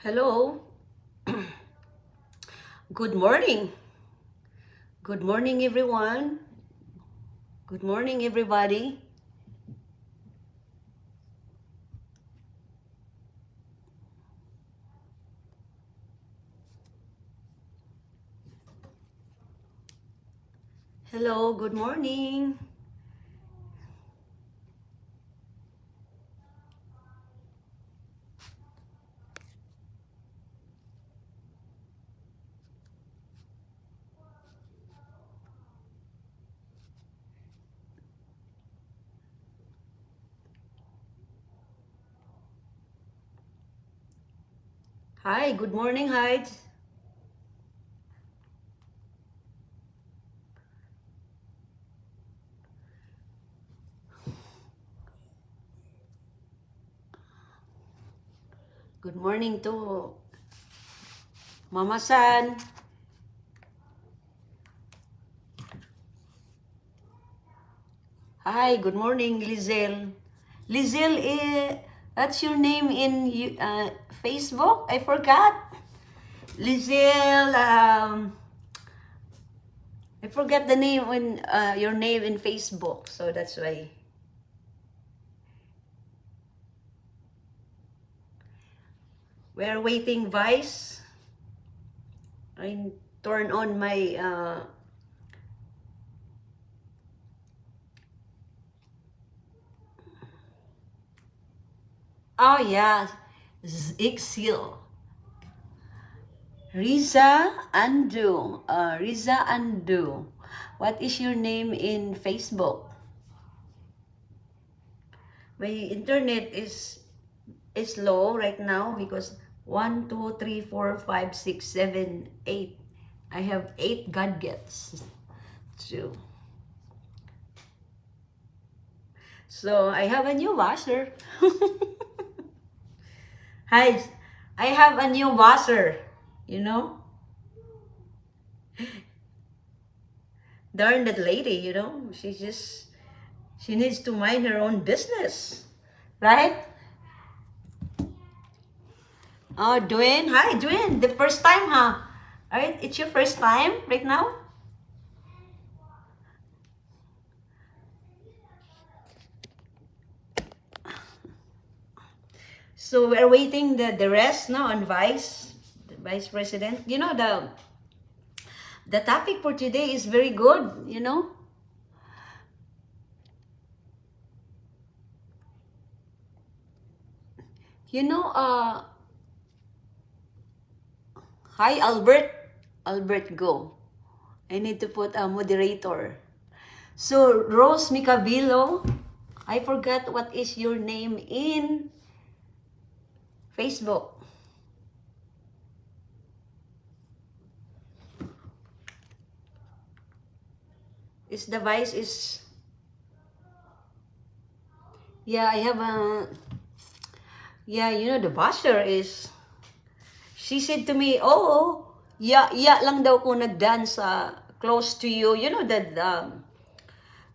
Hello. Good morning. Good morning, everyone. Good morning, everybody. Hello, good morning. Hi, good morning, Hyde. Good morning to Mama San. Hi, good morning, Lizelle. Lizelle, that's your name in Facebook? I forgot. Lizelle, I forgot the name when your name in Facebook, so that's why. We're waiting, Vice. I turn on my oh yeah, Ixil. Riza Andu. What is your name in Facebook? My internet is low right now because 1, 2, 3, 4, 5, 6, 7, 8. I have 8 gadgets. So, so I have a new washer. Hi, I have a new washer, you know? Darn that lady, she needs to mind her own business, right? Oh, Dwayne. Hi, Dwayne. The first time, huh? All right, it's your first time right now? So we're waiting the rest now on the Vice President. The topic for today is very good. You know, hi, Albert. Albert, go. I need to put a moderator. So, Rose Micavilo, I forgot what is your name in Facebook. Is the Vice is... Yeah, I have a... Yeah, the basher is... She said to me, oh, yeah lang daw ko nag-dance Close to You. You know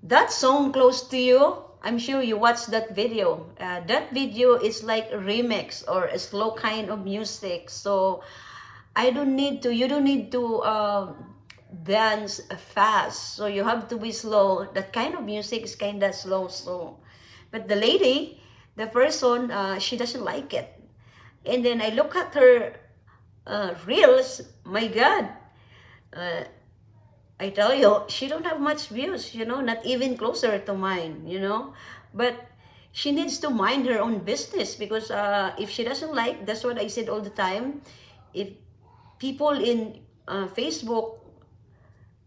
that song, Close to You? I'm sure you watched that video. That video is like a remix or a slow kind of music. So you don't need to dance fast. So you have to be slow. That kind of music is kind of slow. But the lady, the person, she doesn't like it. And then I look at her reels. My God, uh, I tell you, she don't have much views, not even closer to mine. But she needs to mind her own business because if she doesn't like, that's what I said all the time. If people in Facebook,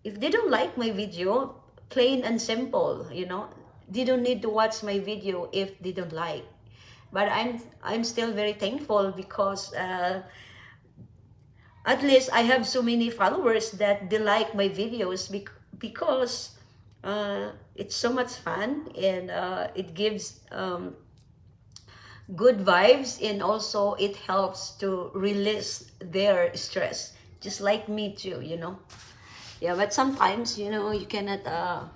if they don't like my video, plain and simple, they don't need to watch my video if they don't like. But I'm still very thankful because at least I have so many followers that they like my videos because it's so much fun and it gives good vibes, and also it helps to release their stress, just like me too. Yeah, but sometimes you cannot uh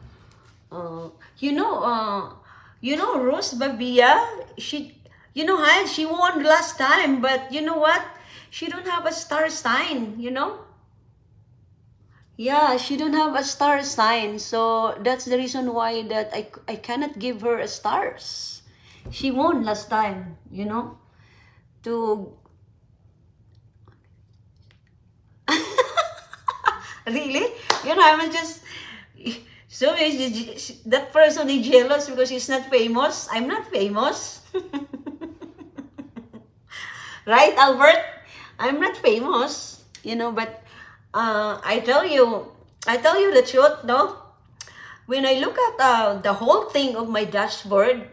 you know uh Rose Babia, she won last time, but you know what, she don't have a star sign, you know? Yeah, she don't have a star sign. So that's the reason why that I cannot give her a stars. She won last time, you know? To really? You know, I'm just so that person is jealous because he's not famous. I'm not famous. Right, Albert? I'm not famous, you know, but I tell you the truth, no? When I look at the whole thing of my dashboard,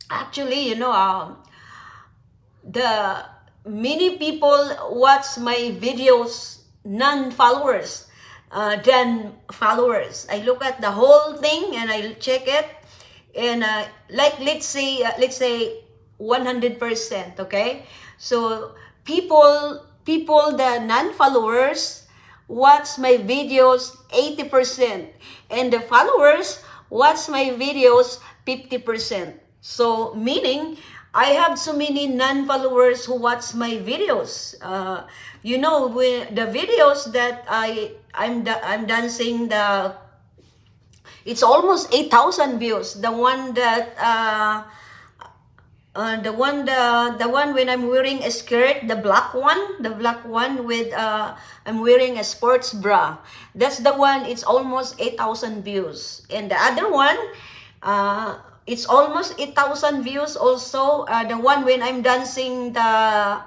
actually, you know, the many people watch my videos, non-followers, than followers. I look at the whole thing and I check it, and like let's say 100%, okay? So people the non-followers watch my videos 80%, and the followers watch my videos 50%. So meaning I have so many non-followers who watch my videos. You know, when the videos that I'm dancing, it's almost 8,000 views. The one when I'm wearing a skirt, the black one with I'm wearing a sports bra. That's the one. It's almost 8,000 views. And the other one, it's almost 8,000 views also. The one when I'm dancing the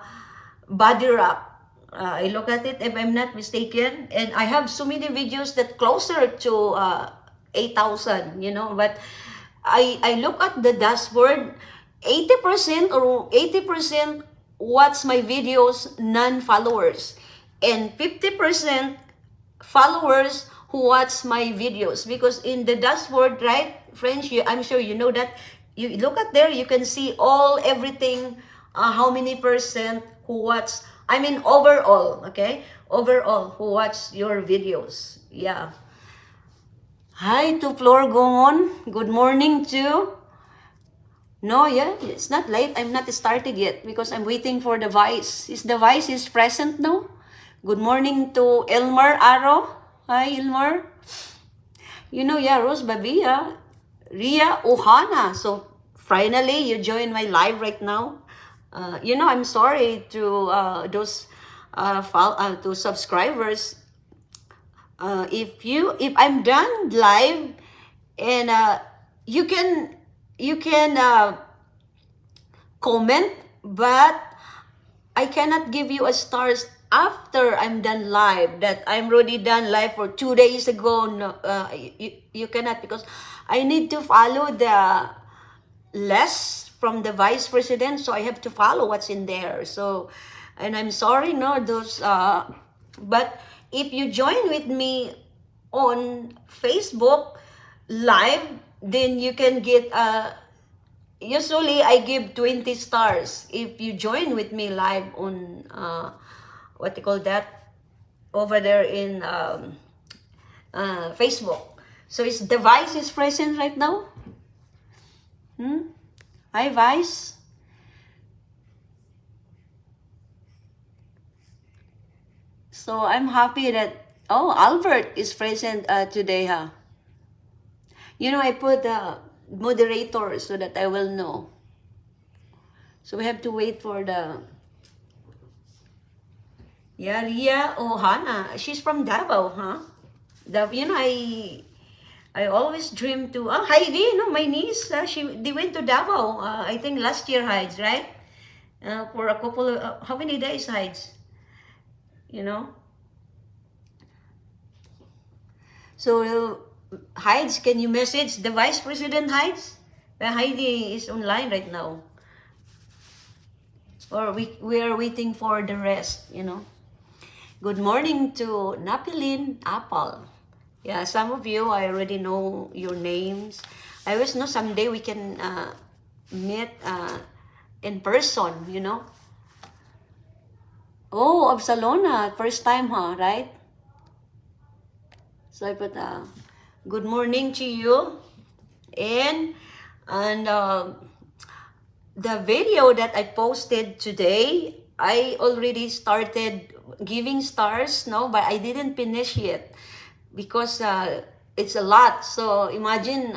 body rap. I look at it if I'm not mistaken, and I have so many videos that closer to 8,000. You know, but I look at the dashboard. 80% or 80% watch my videos non-followers, and 50% followers who watch my videos. Because in the dashboard, right, friends, I'm sure you know that, you look at there, you can see everything, how many percent who watch, I mean overall, okay, overall who watch your videos. Yeah. Hi to Flor Gongon, good morning to. No, yeah, it's not late. I'm not started yet because I'm waiting for the vice. Is the vice is present now? Good morning to Elmer Aro. Hi, Elmer. You know, yeah, Rose Babia, Ria Ohana. So finally, you join my live right now. You know, I'm sorry to those to subscribers. If I'm done live, and you can comment, but I cannot give you a stars after I'm done live. That I'm already done live for 2 days ago. No, you cannot, because I need to follow the list from the vice president, so I have to follow what's in there. So, and I'm sorry, no, those. But if you join with me on Facebook live, then you can get usually I give 20 stars if you join with me live on what you call that, over there in Facebook. So is the Vice is present right now? Hi, Vice. So I'm happy that, oh, Albert is present today, huh? You know, I put the moderator so that I will know. So we have to wait for the, yeah, Ria Ohana. She's from Davao, huh? You know, I always dream to, oh, Heidi, no, my niece, they went to Davao, I think last year, Heids, right? For a couple of, how many days, Heids? You know? So, Heids, can you message the Vice President, Heids? Heidi is online right now. Or we are waiting for the rest, you know? Good morning to Napilin Apple. Yeah, some of you, I already know your names. I always know someday we can meet in person, you know? Oh, of Salona, first time, huh, right? So I put, good morning to you. And the video that I posted today, I already started giving stars, no, but I didn't finish yet because it's a lot. So imagine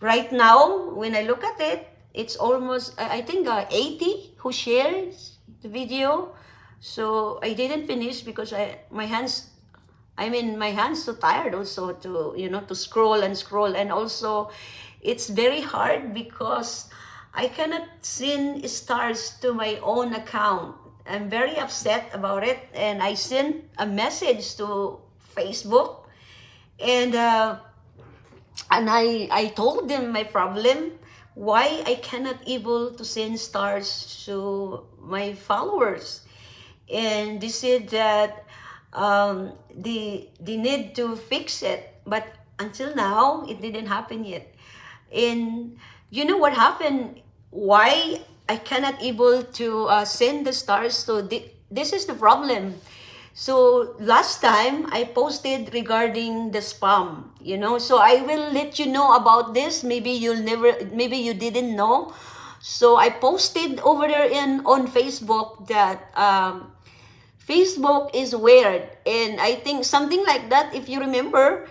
right now, when I look at it, it's almost, I think 80 who shares the video. So I didn't finish because my hands too tired also to, to scroll and scroll. And also, it's very hard because I cannot send stars to my own account. I'm very upset about it. And I sent a message to Facebook. And I told them my problem, why I cannot able to send stars to my followers. And they said that they need to fix it. But until now, it didn't happen yet. And you know what happened? Why I cannot able to send the stars? So this is the problem. So last time I posted regarding the spam, so I will let you know about this. Maybe maybe you didn't know. So I posted over there on Facebook that Facebook is weird. And I think something like that, if you remember.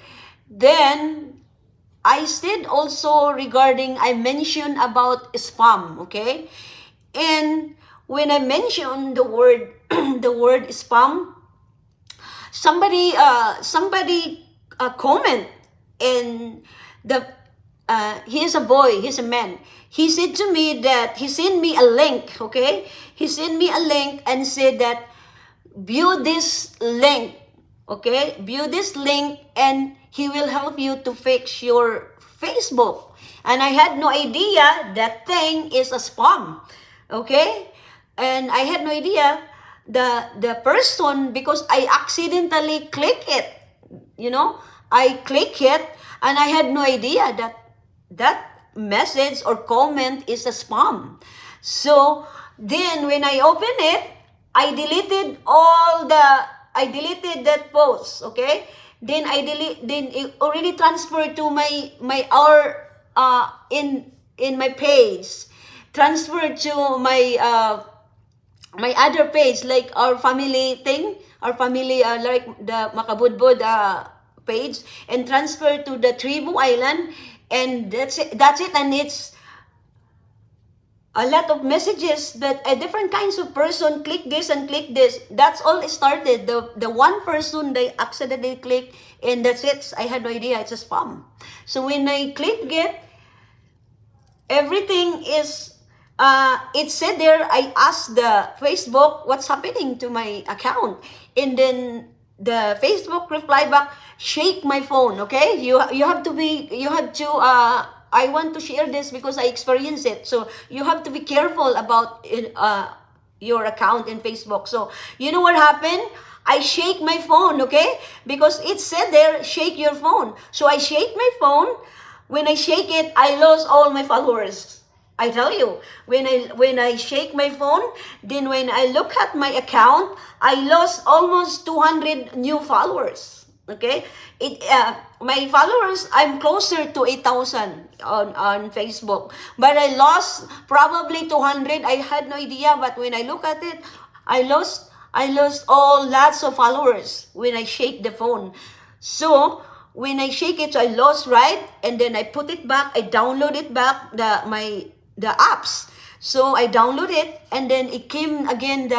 Then I said also regarding, I mentioned about spam, okay? And when I mentioned the word the word spam, somebody comment, and he's a boy, he's a man. He said to me that he sent me a link, okay? He sent me a link and said that view this link, okay? View this link and he will help you to fix your Facebook. And I had no idea that thing is a spam, okay? And I had no idea the person, because I accidentally click it, I click it, and I had no idea that message or comment is a spam. So then when I open it, I deleted that post, okay? Then it already transferred to in my page, transferred to my other page, like our family thing, like the Makabudbud page, and transferred to the Tribu Island, and that's it, and it's a lot of messages that different kinds of person click this and click this. That's all it started. The one person they accidentally click, and that's it. I had no idea it's a spam. So when I click it, everything is it said there. I asked the Facebook what's happening to my account, and then the Facebook replied back, shake my phone, okay? You have to I want to share this because I experienced it. So you have to be careful about your account in Facebook. So you know what happened? I shake my phone, okay? Because it said there, shake your phone. So I shake my phone. When I shake it, I lost all my followers. I tell you, when I shake my phone, then when I look at my account, I lost almost 200 new followers. Okay, my followers, I'm closer to 8,000 on Facebook, but I lost probably 200. I had no idea, but when I look at it, I lost lots of followers when I shake the phone. So when I shake it, so I lost, right? And then I put it back. I download it back, the apps. So I download it, and then it came again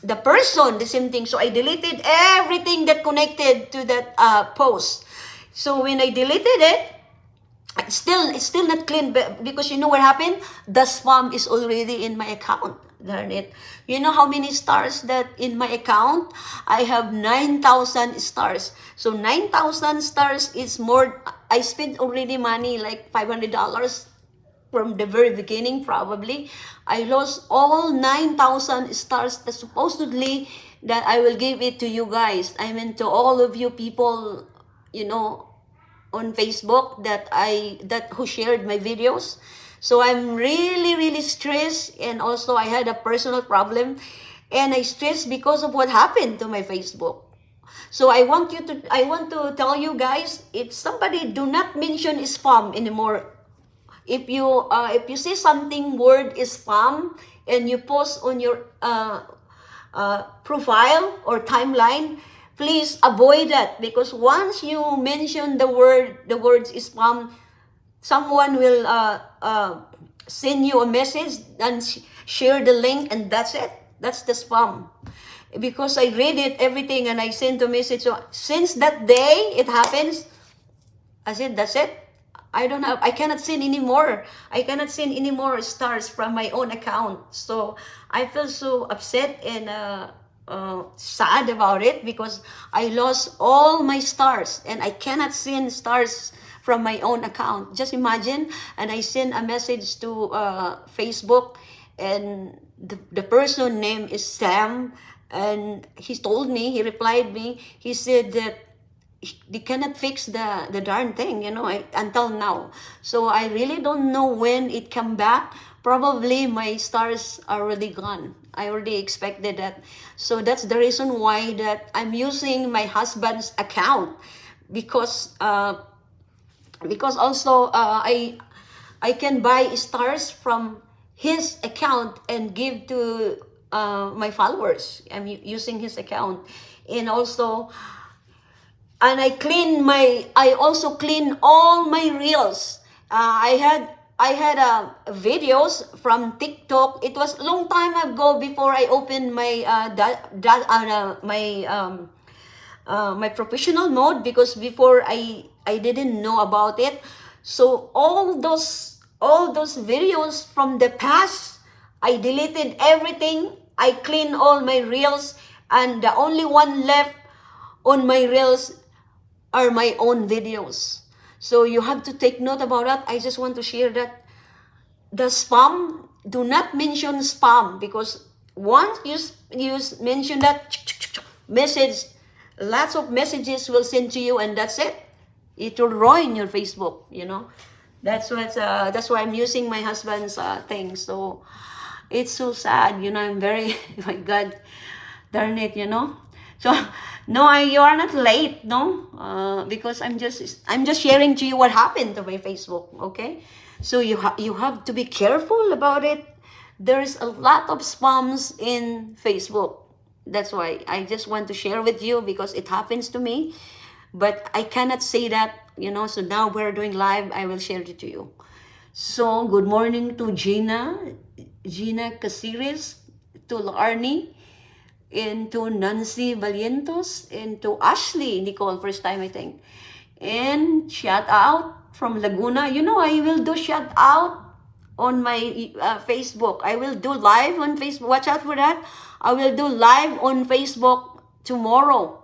the person, the same thing. So I deleted everything that connected to that post. So when I deleted it, it's still not clean, because you know what happened? The spam is already in my account. Darn it. You know how many stars that in my account? I have 9,000 stars. So 9,000 stars is more. I spent already money like $500 from the very beginning, probably. I lost all 9,000 stars that supposedly that I will give it to you guys. I mean, to all of you people, on Facebook that who shared my videos. So I'm really, really stressed, and also I had a personal problem, and I stressed because of what happened to my Facebook. So I want to tell you guys, if somebody do not mention spam anymore if you see something word is spam and you post on your profile or timeline, please avoid that, because once you mention the words spam, someone will send you a message and share the link, and that's it. That's the spam. Because I read it, everything, and I sent a message. So since that day it happens, I said, that's it. I cannot send anymore. I cannot send any more stars from my own account. So I feel so upset and sad about it, because I lost all my stars and I cannot send stars from my own account. Just imagine, and I sent a message to Facebook, and the person name is Sam, and he replied me, he said that they cannot fix the darn thing, until now. So I really don't know when it come back. Probably my stars are already gone. I already expected that. So that's the reason why that I'm using my husband's account, because also I can buy stars from his account and give to my followers. I'm using his account, and also. And I also clean all my reels. I had videos from TikTok. It was a long time ago before I opened my my professional mode, because before I didn't know about it. So all those videos from the past, I deleted everything. I cleaned all my reels, and the only one left on my reels are my own videos. So you have to take note about that. I just want to share that the spam, do not mention spam, because once you mention that message, lots of messages will send to you, and that's it. It will ruin your Facebook. That's why I'm using my husband's thing. So it's so sad. I'm very my God, darn it. So no, you are not late, no, because I'm just sharing to you what happened to my Facebook, okay? So you have to be careful about it. There's a lot of spams in Facebook. That's why I just want to share with you, because it happens to me, but I cannot say that, So now we're doing live. I will share it to you. So good morning to Gina Casiris, to Arnie, and to Nancy Valientos, and to Ashley Nicole, first time I think. And shout out from Laguna. I will do shout out on my Facebook. I will do live on Facebook. Watch out for that. I will do live on Facebook tomorrow.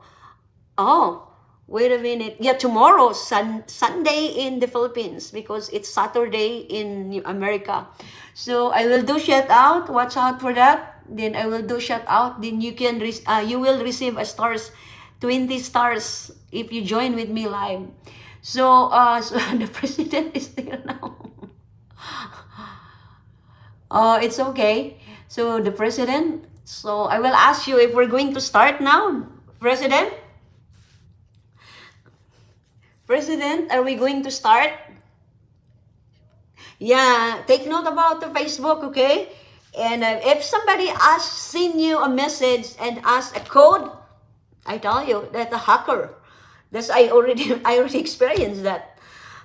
Oh, wait a minute. Yeah, tomorrow, Sunday in the Philippines, because it's Saturday in America. So I will do shout out. Watch out for that. Then I will do shout out. Then you will receive a stars, 20 stars if you join with me live. So so the president is there now. It's okay. So the president. So I will ask you if we're going to start now, President. President, are we going to start? Yeah, take note about the Facebook, okay? And if somebody send you a message and ask a code, I tell you that's a hacker. I already experienced that.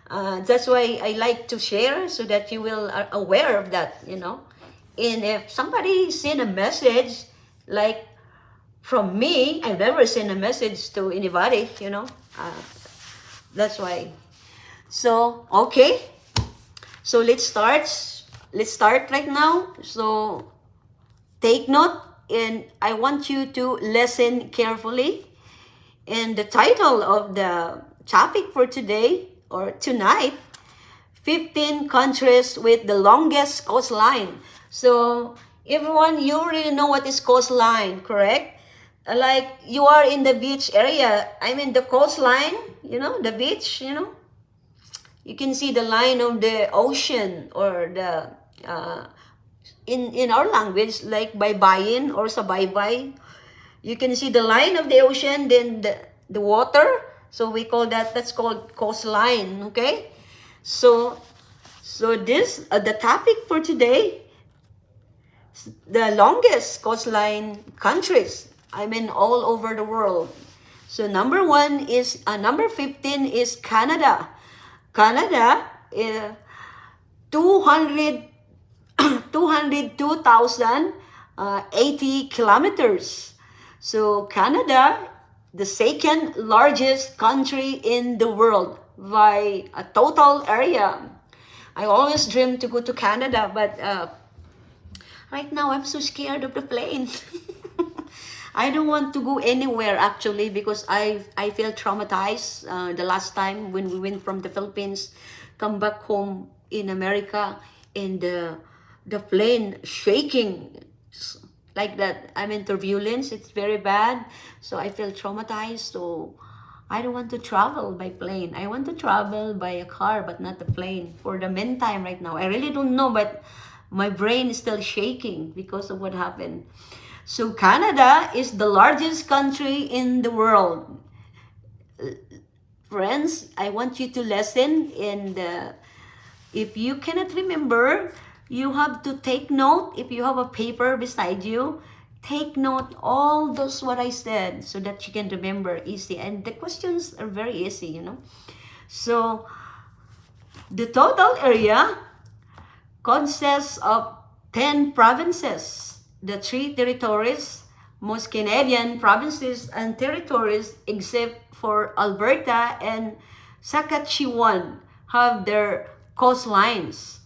That's why I like to share, so that you will are aware of that, And if somebody send a message like from me, I've never sent a message to anybody, That's why. So okay. So let's start. Let's start right now. So take note, and I want you to listen carefully. And the title of the topic for today or tonight, 15 countries with the longest coastline. So everyone, you already know what is coastline, correct? Like you are in the beach area. I mean the coastline, the beach, You can see the line of the ocean, or the in our language, like baybayin or sa baybay. You can see the line of the ocean, then the water. So we call that's called coastline, okay? So So this, the topic for today, the longest coastline countries, I mean all over the world. So number 15 is Canada. Canada, 200, 202,080 kilometers. So Canada, the second largest country in the world by a total area. I always dream to go to Canada, but right now I'm so scared of the plane. I don't want to go anywhere actually because I feel traumatized the last time when we went from the Philippines, come back home in America, and the plane shaking like that. I'm in turbulence. It's very bad. So I feel traumatized. So I don't want to travel by plane. I want to travel by a car, but not the plane. For the meantime right now, I really don't know, but my brain is still shaking because of what happened. So Canada is the largest country in the world. Friends, I want you to listen, and if you cannot remember, you have to take note. If you have a paper beside you, take note all those what I said so that you can remember easy. And the questions are very easy, you know. So the total area consists of 10 provinces. The 3 territories, most Canadian provinces and territories except for Alberta and Saskatchewan have their coastlines.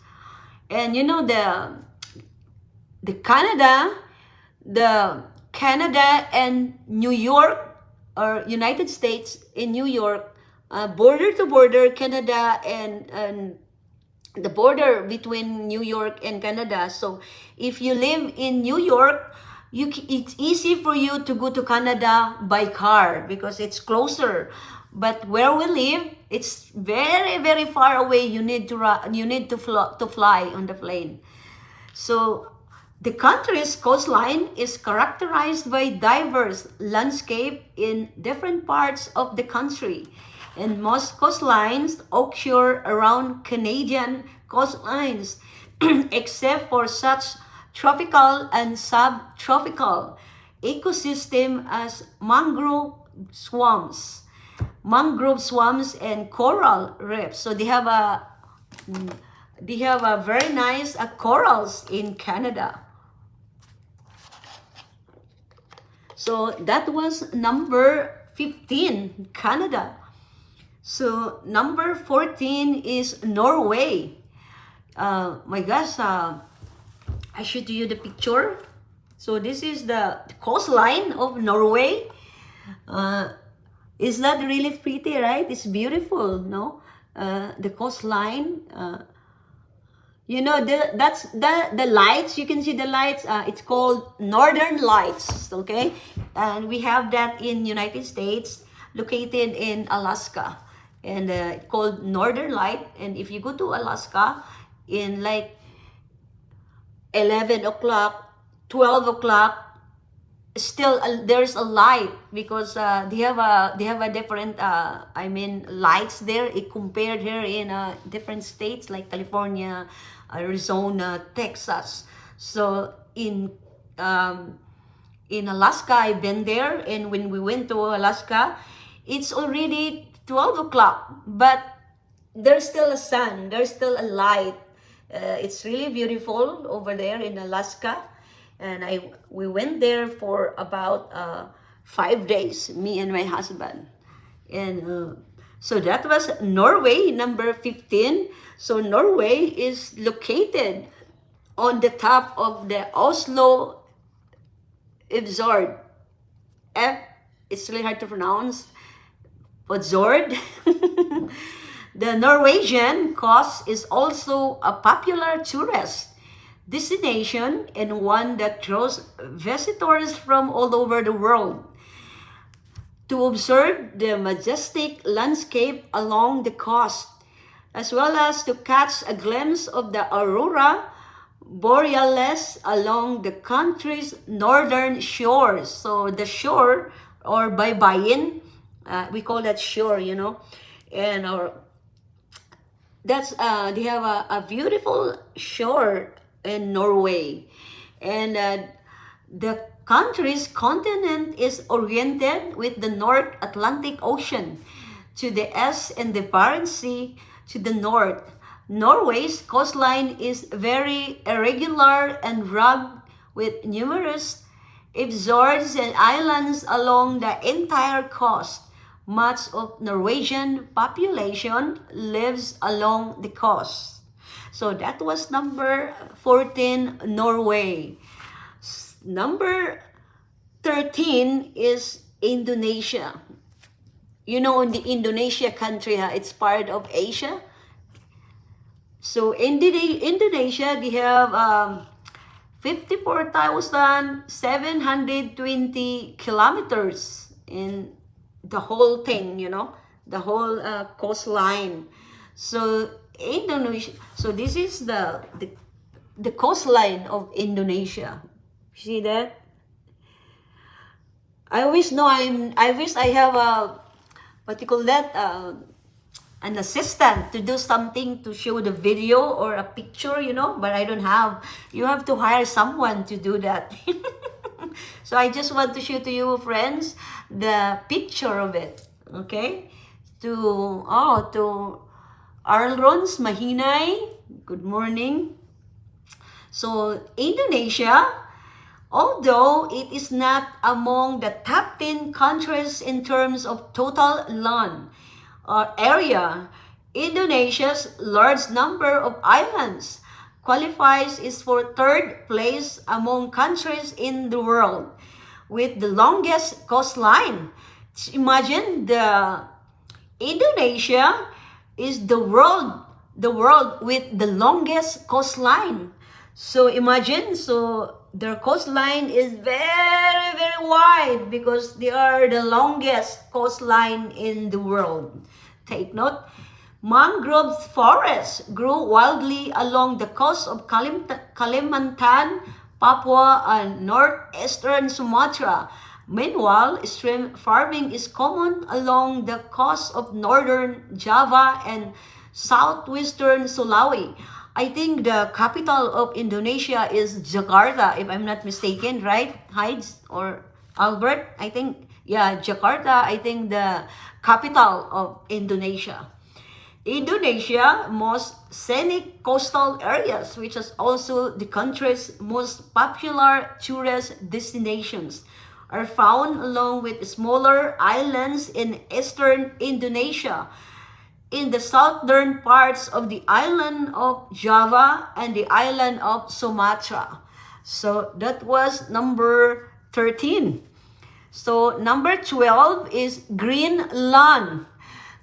And you know the Canada and New York, or United States in New York, border to border, Canada and the border between New York and Canada. So if you live in New York, it's easy for you to go to Canada by car because it's closer. But where we live, it's very, very far away. You need to fly on the plane. So the country's coastline is characterized by diverse landscape in different parts of the country. And most coastlines occur around Canadian coastlines, except for such tropical and subtropical ecosystem as mangrove swamps and coral reefs. So they have a very nice corals in Canada. So that was number 15, Canada. So number 14 is Norway. My gosh, I should you the picture. So this is the coastline of Norway. Is that really pretty, right? It's beautiful, no? The coastline. You know, that's the lights. You can see the lights. It's called Northern Lights, okay? And we have that in United States, located in Alaska. And called Northern Light. And if you go to Alaska in like 11 o'clock, 12 o'clock, still there's a light because they have a different lights there. It compared here in different states like California, Arizona, Texas. So in Alaska, I've been there, and when we went to Alaska, it's already 12 o'clock, but there's still a sun, there's still a light. It's really beautiful over there in Alaska. And we went there for about 5 days, me and my husband. And so that was Norway, number 15. So Norway is located on the top of the Oslo Fjord. It's really hard to pronounce. Fjord. The Norwegian coast is also a popular tourist destination and one that draws visitors from all over the world to observe the majestic landscape along the coast, as well as to catch a glimpse of the aurora borealis along the country's northern shores. So the shore, or baybayin, we call that shore, you know, and that's they have a beautiful shore in Norway, and the country's continent is oriented with the North Atlantic Ocean to the east and the Barents Sea to the north. Norway's coastline is very irregular and rugged with numerous fjords and islands along the entire coast. Much of Norwegian population lives along the coast. So that was number 14, Norway. Number 13 is Indonesia. You know, in the Indonesia country, it's part of Asia. So in Indonesia, they have 54,720 kilometers in the whole thing, you know, the whole coastline. So Indonesia, so this is the coastline of Indonesia. See that? I wish I have a, what you call that, an assistant to do something to show the video or a picture, you know, but I don't have. You have to hire someone to do that. So I just want to show to you, friends, the picture of it, okay? To Arlrons Mahinay, good morning. So Indonesia, although it is not among the top 10 countries in terms of total land or area, Indonesia's large number of islands qualifies is for third place among countries in the world with the longest coastline. Imagine Indonesia is the world with the longest coastline. So imagine, so their coastline is very, very wide because they are the longest coastline in the world. Take note. Mangrove forests grew wildly along the coast of Kalimantan, Papua, and northeastern Sumatra. Meanwhile, stream farming is common along the coast of northern Java and southwestern Sulawesi. I think the capital of Indonesia is Jakarta, if I'm not mistaken, right? Hides or Albert? I think, yeah, Jakarta, I think the capital of Indonesia. Indonesia most scenic coastal areas, which is also the country's most popular tourist destinations, are found along with smaller islands in eastern Indonesia, in the southern parts of the island of Java and the island of Sumatra. So that was number 13. So number 12 is Greenland.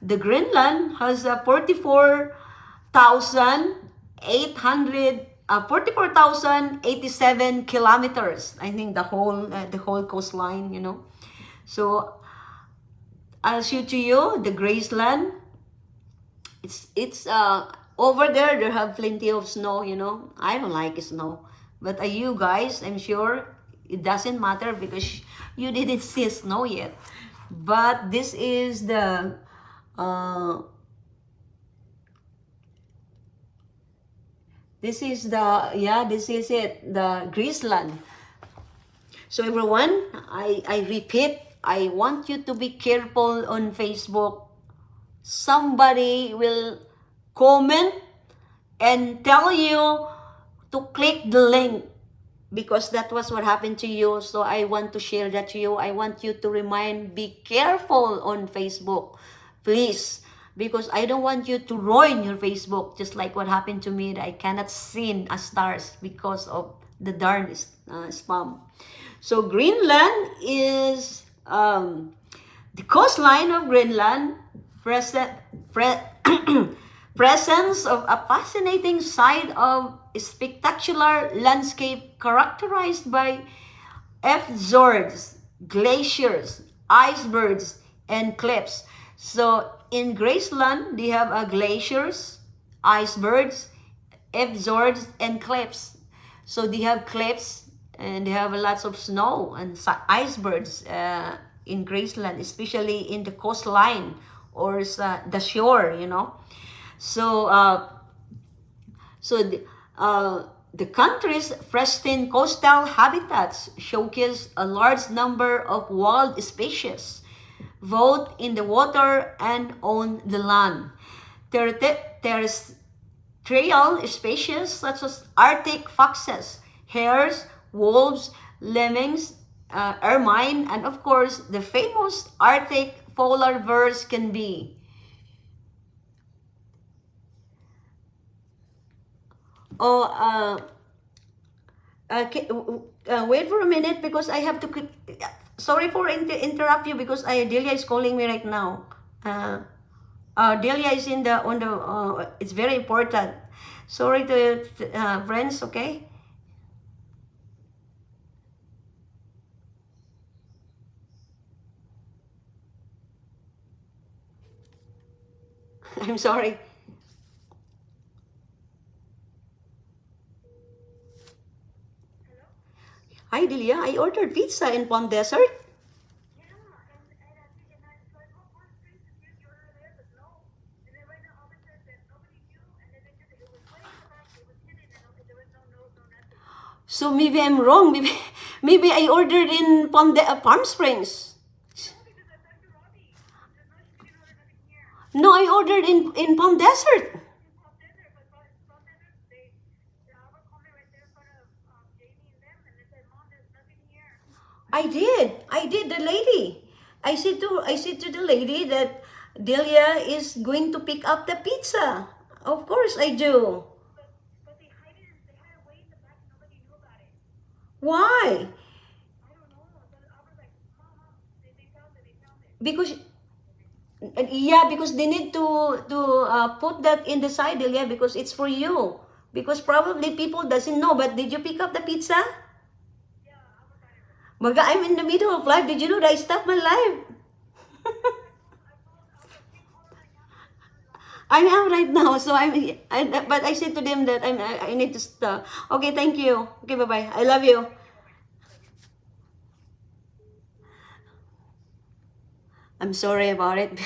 The Greenland has a 44,087 kilometers. I think the whole coastline, you know. So I'll show to you the Graceland. It's over there. They have plenty of snow, you know. I don't like snow, but you guys, I'm sure it doesn't matter because you didn't see snow yet. But this is the this is it, the Graceland. So everyone, I repeat, I want you to be careful on Facebook. Somebody will comment and tell you to click the link because that was what happened to you. So I want to share that to you. I want you to be careful on Facebook, please, because I don't want you to ruin your Facebook, just like what happened to me, that I cannot see a stars because of the darn spam. So Greenland is the coastline of Greenland presence of a fascinating side of a spectacular landscape characterized by fjords, glaciers, icebergs, and cliffs. So in Graceland, they have glaciers, icebergs, fjords, and cliffs. So they have cliffs and they have lots of snow and icebergs in Graceland, especially in the coastline or the shore, you know. So, the country's pristine coastal habitats showcase a large number of wild species, both in the water and on the land. Terrestrial species such as Arctic foxes, hares, wolves, lemmings, ermine, and of course the famous Arctic polar bears can be. Oh, wait for a minute because I have to. Sorry for interrupt you because Delia is calling me right now. Delia is in the on the. It's very important. Sorry to friends. Okay. I'm sorry. Hi Delia, I ordered pizza in Palm Desert. So maybe I'm wrong. Maybe I ordered in Palm Springs. No, I ordered in Palm Desert. I did. I did. The lady. I said to the lady that Delia is going to pick up the pizza. Of course I do. Why? Because yeah, because they need to put that in the side, Delia, because it's for you. Because probably people doesn't know. But did you pick up the pizza? Maga, I'm in the middle of life. Did you know that I stopped my life? I am right now, so but I said to them that I need to stop. Okay, thank you. Okay, bye bye. I love you. I'm sorry about it.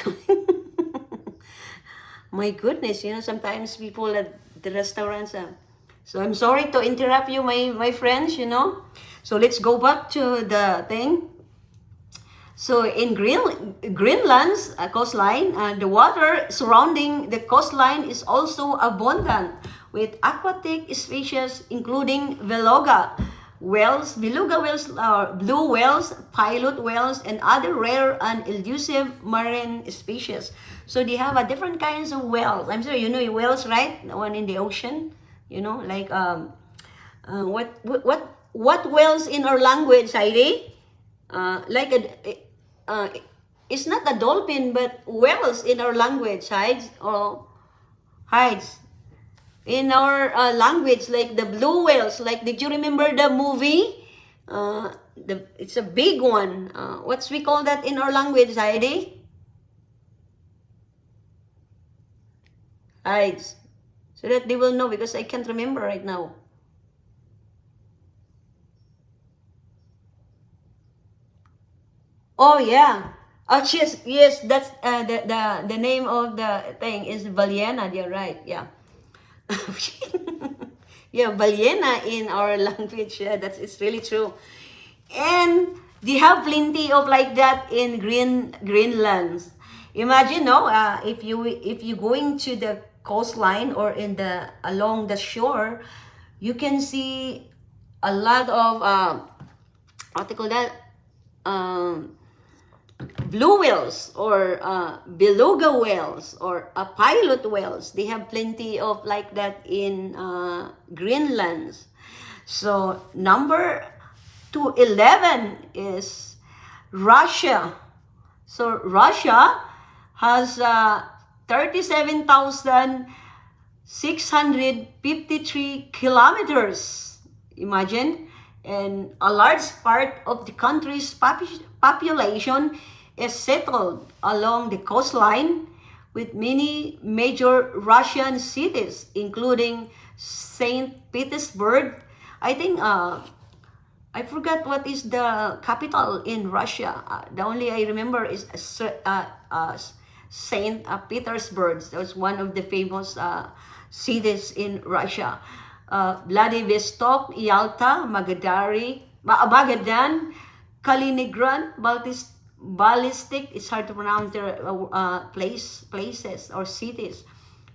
My goodness, sometimes people at the restaurants. So I'm sorry to interrupt you, my friends. So let's go back to the thing. So in Greenland's coastline, the water surrounding the coastline is also abundant with aquatic species including beluga whales, blue whales, pilot whales, and other rare and elusive marine species. So they have a different kinds of whales. I'm sure you know whales, right? The one in the ocean, like what whales in our language, Heidi? Like uh, it's not a dolphin, but whales in our language, hides in our language, like the blue whales. Like, did you remember the movie? It's a big one. What's we call that in our language, Heidi? Hides. So that they will know because I can't remember right now. Oh yeah. Oh yes, that's the name of the thing is ballena. You're right. Yeah. Yeah, ballena in our language. Yeah, it's really true. And they have plenty of like that in Greenland. Imagine, no, if you going to the coastline or in the along the shore, you can see a lot of what they call that, um, blue whales or beluga whales or pilot whales. They have plenty of like that in Greenland. So number 211 is Russia. So Russia has 37,653 kilometers. Imagine. And a large part of the country's population is settled along the coastline with many major Russian cities, including St. Petersburg. I think I forgot what is the capital in Russia. The only I remember is Saint Petersburg. That was one of the famous cities in Russia. Vladivostok, Yalta, Magadan, Kaliningrad, Ballistic, it's hard to pronounce their places or cities,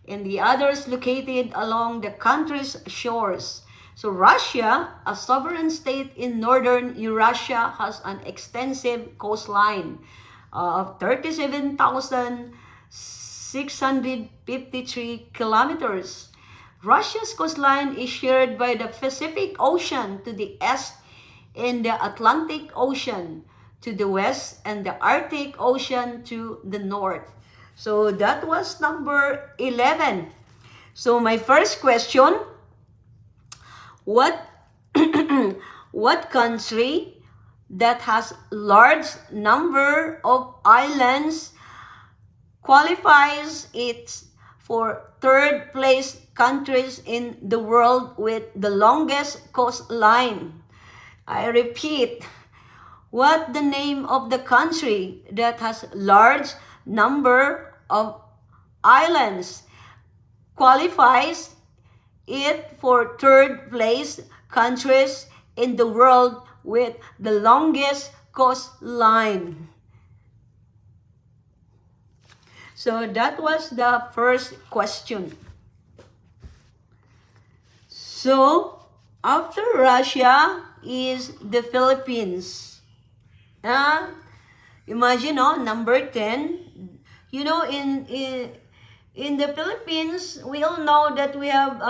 and the others located along the country's shores. So Russia, a sovereign state in northern Eurasia, has an extensive coastline of 37,653 kilometers. Russia's coastline is shared by the Pacific Ocean to the east and the Atlantic Ocean to the west and the Arctic Ocean to the north. So that was number 11. So my first question, what what country that has large number of islands qualifies it for third place countries in the world with the longest coastline? I repeat, what the name of the country that has large number of islands qualifies it for third place countries in the world with the longest coastline? So that was the first question. So after Russia is the Philippines. Imagine, number 10. You know, in the Philippines, we all know that we have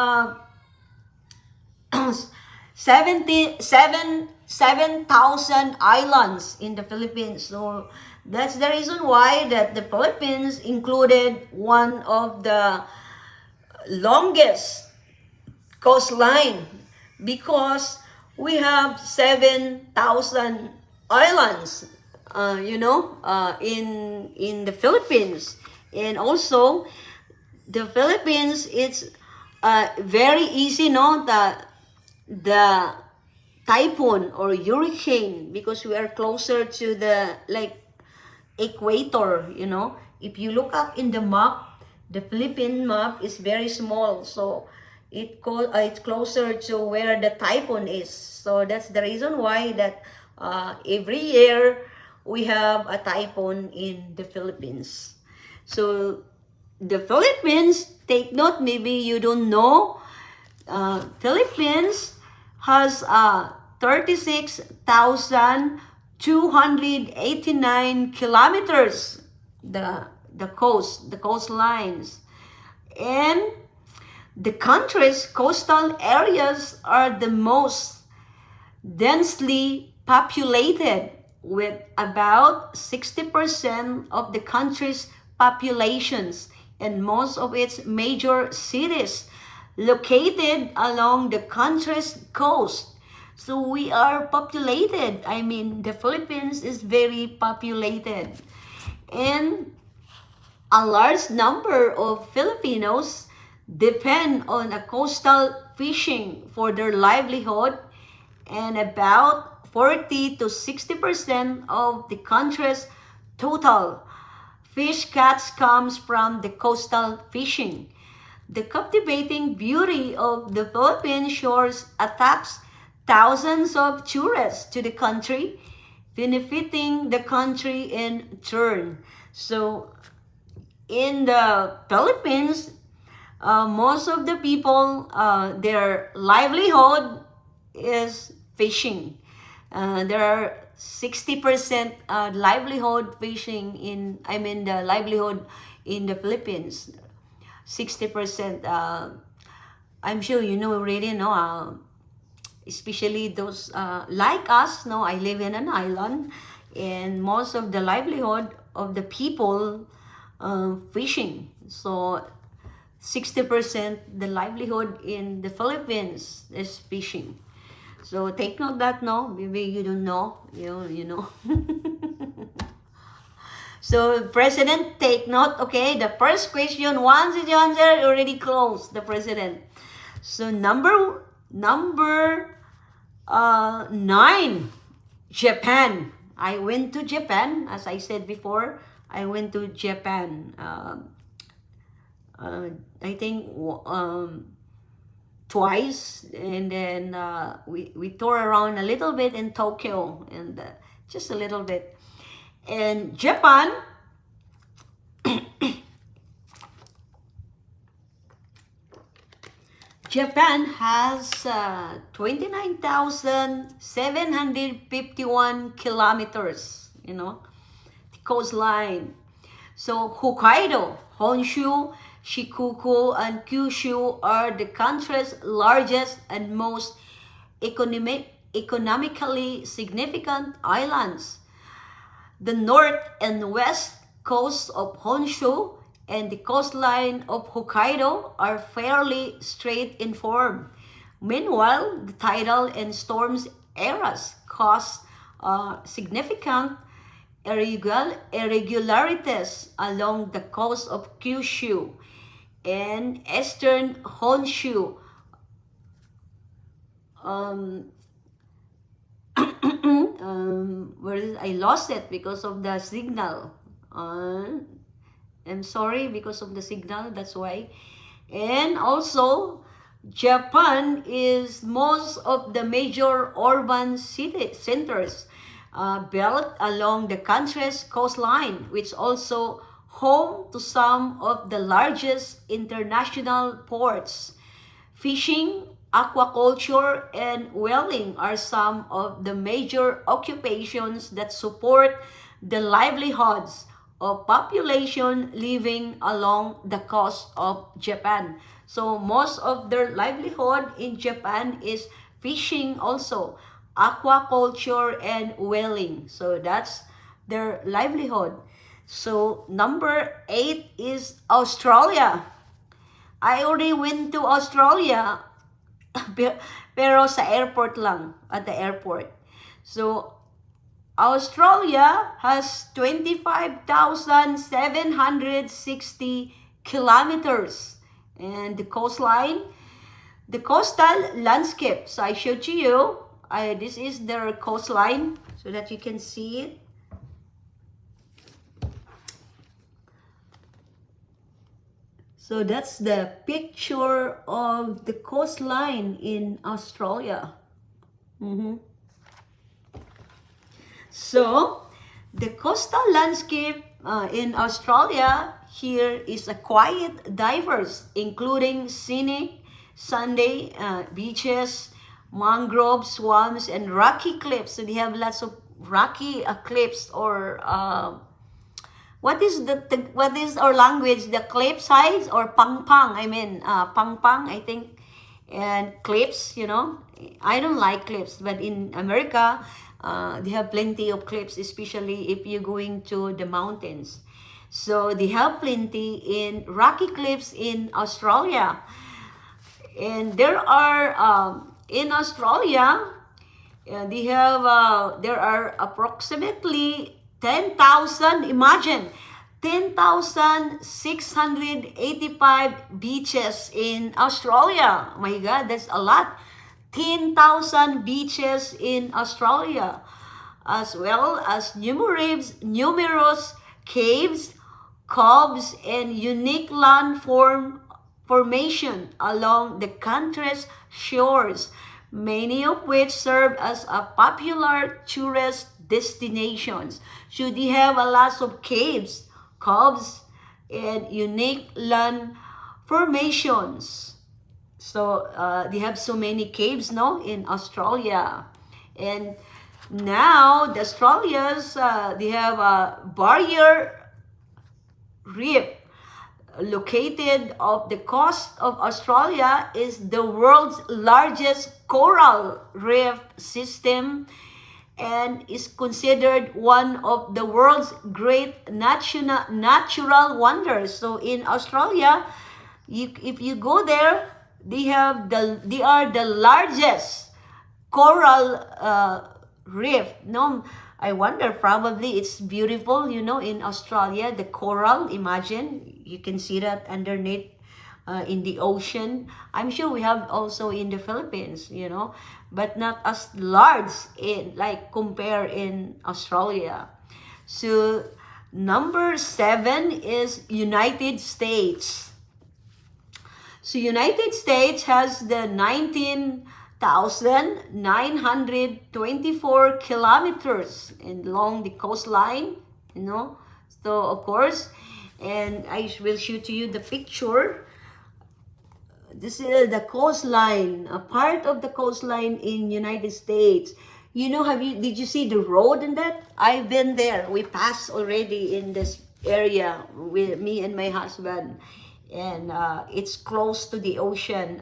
7,000 islands in the Philippines. So that's the reason why that the Philippines included one of the longest coastline, because we have 7,000 islands, in the Philippines. And also, the Philippines, it's very easy, the typhoon or hurricane, because we are closer to the equator. If you look up in the map, the Philippine map is very small, so it's closer to where the typhoon is. So that's the reason why that every year we have a typhoon in the Philippines. So the Philippines, take note, maybe you don't know, Philippines has 36,289 kilometers, the coastlines. And the country's coastal areas are the most densely populated, with about 60% of the country's populations and most of its major cities located along the country's coast. So we are populated. I mean, the Philippines is very populated. And a large number of Filipinos depend on a coastal fishing for their livelihood, and about 40 to 60% of the country's total fish catch comes from the coastal fishing. The captivating beauty of the Philippine shores attracts thousands of tourists to the country, benefiting the country in turn. So in the Philippines, most of the people, their livelihood is fishing. There are 60% livelihood fishing the livelihood in the Philippines. 60%. I'm sure you know already, especially those like us. I live in an island, and most of the livelihood of the people fishing. So 60% the livelihood in the Philippines is fishing. So take note that, maybe you don't know, you know. So President, take note, okay? The first question, once it's answered, already closed, the President. So number 9, Japan. I went to Japan, as I said before, I went to Japan. I think twice, and then we tour around a little bit in Tokyo, and just a little bit. And Japan, Japan has 29,751 kilometers, the coastline. So Hokkaido, Honshu, Shikoku, and Kyushu are the country's largest and most economically significant islands. The north and west coasts of Honshu and the coastline of Hokkaido are fairly straight in form. Meanwhile, the tidal and storms eras cause significant irregularities along the coast of Kyushu and eastern Honshu. I lost it because of the signal. I'm sorry, because of the signal, that's why. And also, Japan is most of the major urban city centers built along the country's coastline, which also home to some of the largest international ports. Fishing, aquaculture, and whaling are some of the major occupations that support the livelihoods of population living along the coast of Japan. So most of their livelihood in Japan is fishing also, aquaculture, and whaling. So that's their livelihood. So number 8 is Australia. I already went to Australia, pero sa airport lang, at the airport. So Australia has 25,760 kilometers, and the coastline, the coastal landscapes. I showed to you. This is their coastline so that you can see it. So that's the picture of the coastline in Australia. So the coastal landscape in Australia here is a quiet, diverse, including scenic, sandy beaches, mangrove swamps, and rocky cliffs. So they have lots of rocky cliffs, or what is our language? The cliff sides, or pang-pang? I mean, pang-pang, I think, and cliffs. I don't like cliffs, but in America, they have plenty of cliffs, especially if you're going to the mountains. So they have plenty in rocky cliffs in Australia. And there are, in Australia, there are approximately 10,000, imagine, 10,685 beaches in Australia. Oh my God, that's a lot. 10,000 beaches in Australia, as well as numerous caves, coves, and unique land formation along the country's shores, many of which serve as a popular tourist destinations. So they have a lot of caves, coves, and unique land formations. So they have so many caves, in Australia. And now the Australians, they have a barrier reef located off the coast of Australia, is the world's largest coral reef system and is considered one of the world's great natural wonders. So in Australia, if you go there, they are the largest coral reef. I wonder, probably it's beautiful, in Australia, the coral. Imagine, you can see that underneath in the ocean. I'm sure we have also in the Philippines, but not as large compare in Australia. So Number 7 is United States. So United States has the 19,924 kilometers along the coastline, you know. So of course, and I will show to you the picture. This is the coastline, a part of the coastline in United States. You know, did you see the road in that? I've been there. We passed already in this area with me and my husband. And it's close to the ocean.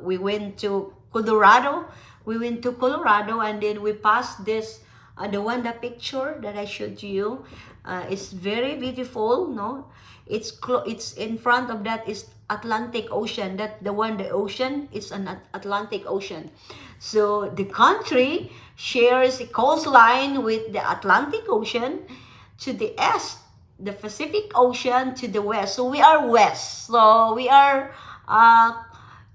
We went to Colorado. And then we passed this, the picture that I showed you. It's very beautiful, no? It's in front of that is Atlantic Ocean. The ocean is an Atlantic Ocean. So the country shares a coastline with the Atlantic Ocean to the east, the Pacific Ocean to the west. So we are west. So we are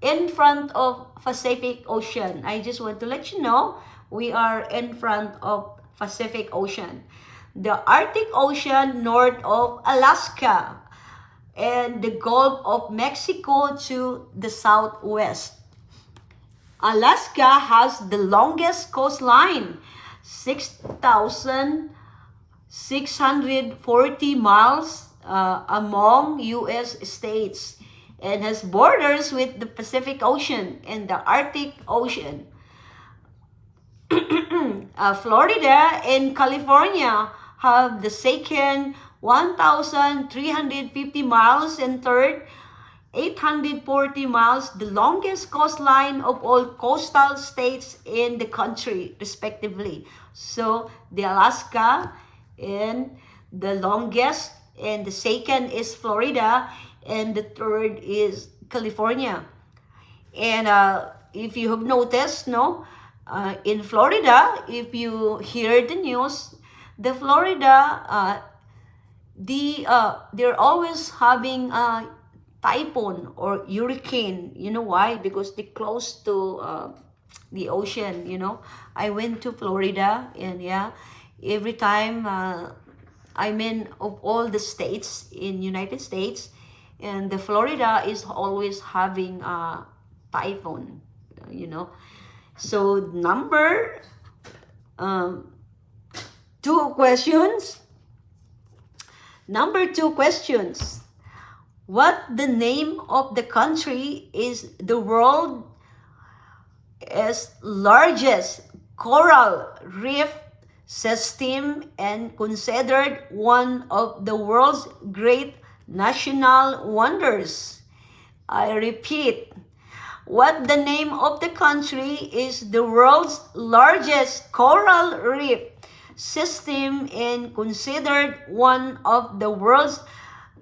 in front of Pacific Ocean. I just want to let you know we are in front of Pacific Ocean. The Arctic Ocean north of Alaska and the Gulf of Mexico to the southwest. Alaska has the longest coastline, 6,640 miles among U.S. states, and has borders with the Pacific Ocean and the Arctic Ocean. Florida and California have the second 1,350 miles and third 840 miles, the longest coastline of all coastal states in the country, respectively. So the Alaska and the longest, and the second is Florida, and the third is California. And if you have noticed, no, in Florida, if you hear the news, the Florida, they're always having typhoon or hurricane. You know why? Because they're close to the ocean, you know. I went to Florida, and yeah, every time I'm in of all the states in United States, and the Florida is always having a typhoon, you know. So number 2 questions. Number 2 questions. What the name of the country is the world's largest coral reef system and considered one of the world's great national wonders? I repeat, what the name of the country is the world's largest coral reef system and considered one of the world's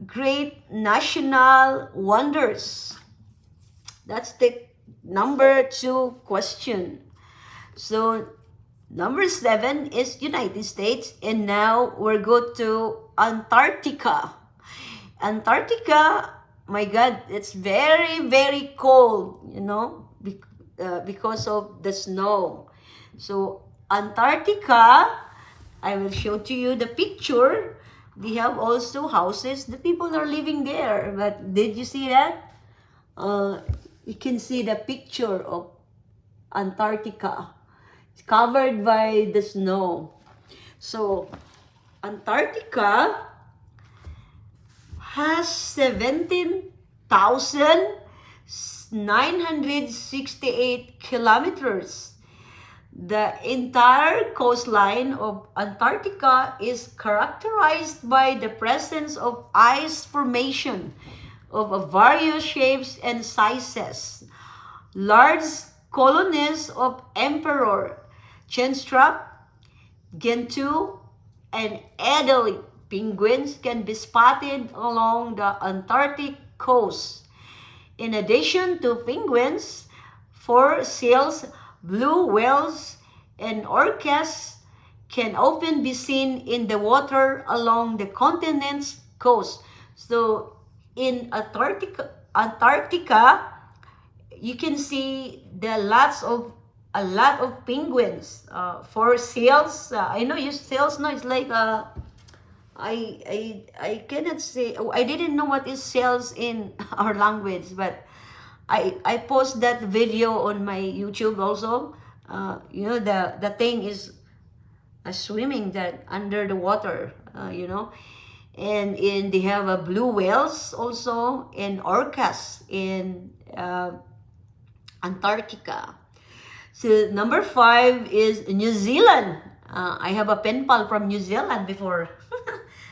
great national wonders? That's the number 2 question. So number 7 is United States, and now we're go to Antarctica. Antarctica, my God, it's very, very cold, you know, because of the snow. So Antarctica, I will show to you the picture. They have also houses. The people are living there. But did you see that? You can see the picture of Antarctica. It's covered by the snow. So Antarctica has 17,968 kilometers. The entire coastline of Antarctica is characterized by the presence of ice formation of various shapes and sizes. Large colonies of emperor chinstrap, gentoo, and Adelie penguins can be spotted along the Antarctic coast. In addition to penguins, 4 seals, blue whales, and orcas can often be seen in the water along the continent's coast. So in Antarctica, you can see a lot of penguins. 4 seals. I know you seals. No, it's like I cannot say. Oh, I didn't know what is shells in our language, but I post that video on my YouTube also. You know, the thing is swimming that under the water. You know, and they have a blue whales also, and orcas in Antarctica. So number 5 is New Zealand. I have a pen pal from New Zealand before,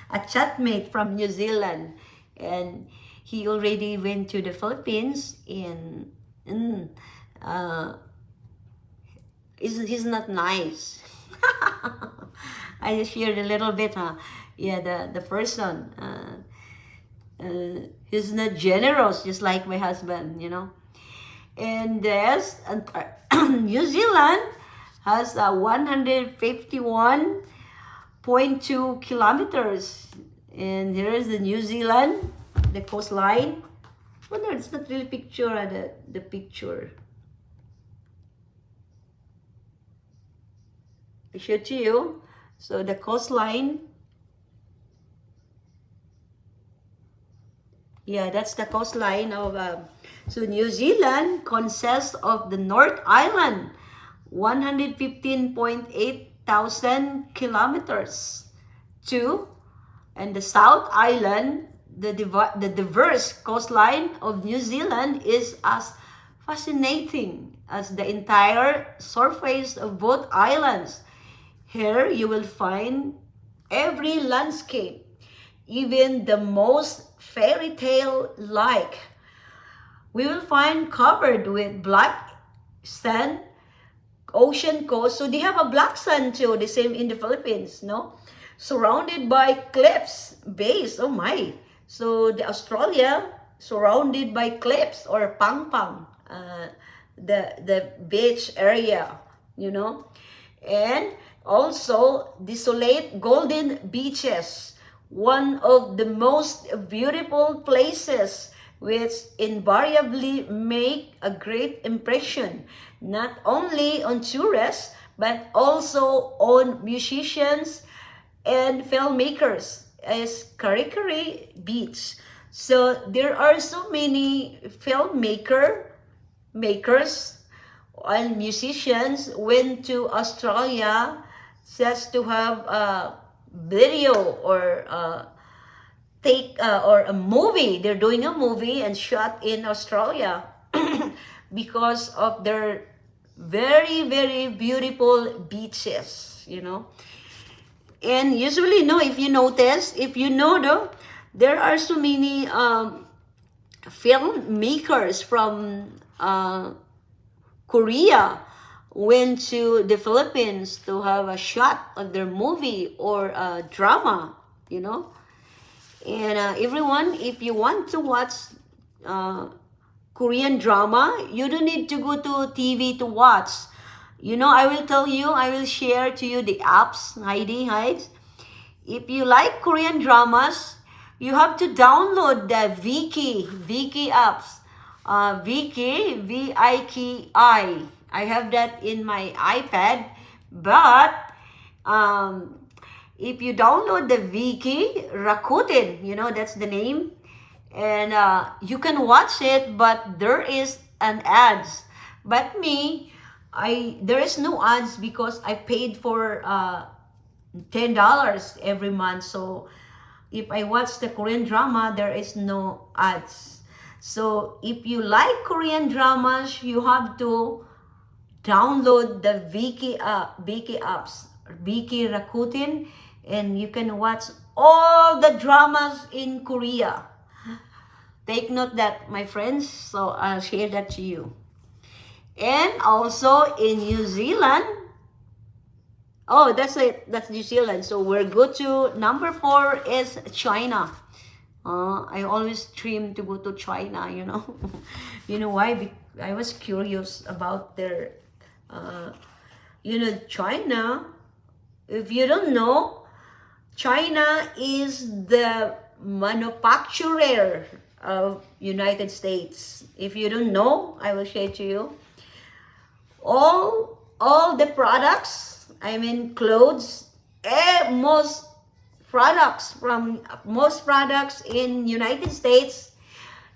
a chatmate from New Zealand, and he already went to the Philippines. Uh, he's not nice. I just shared a little bit, huh? Yeah, the person. He's not generous, just like my husband, you know. And yes, New Zealand has 151.2 kilometers. And here is the New Zealand, the coastline. Well, no, it's not really picture, the picture. I show to you. So the coastline. Yeah, that's the coastline of. So New Zealand consists of the North Island, 115.8 thousand kilometers, to, and the South Island. The diverse coastline of New Zealand is as fascinating as the entire surface of both islands. Here you will find every landscape, even the most fairy tale like. We will find covered with black sand, ocean coast. So they have a black sand too, the same in the Philippines, no? Surrounded by cliffs, base, oh my. So the Australia surrounded by cliffs, or pang-pang, the beach area, you know. And also desolate golden beaches, one of the most beautiful places, which invariably make a great impression, not only on tourists, but also on musicians and filmmakers, as Karikari Beach. So there are so many makers and musicians went to Australia just to have a video or or a movie. They're doing a movie and shot in Australia because of their very, very beautiful beaches, you know. And usually, no, if you notice, if you know, though, there are so many filmmakers from Korea went to the Philippines to have a shot of their movie or a drama, you know. And everyone, if you want to watch Korean drama, you don't need to go to TV to watch. You know, I will tell you, I will share to you the apps, Heidi hides. If you like Korean dramas, you have to download the Viki apps. Viki, V-I-K-I. I have that in my iPad, but if you download the Viki Rakuten, you know, that's the name, and you can watch it, but there is an ads. But me, there is no ads because I paid for $10 every month. So if I watch the Korean drama, there is no ads. So if you like Korean dramas, you have to download the Viki apps, Viki Rakuten, and you can watch all the dramas in Korea. Take note that, my friends, so I'll share that to you. And also in New Zealand, oh, that's it, that's New Zealand. So we're good to number 4 is China. I always dream to go to China, you know. You know why? I was curious about their, you know, China. If you don't know, China is the manufacturer of United States. If you don't know, I will share to you. All the products, I mean clothes, most products from most products in United States,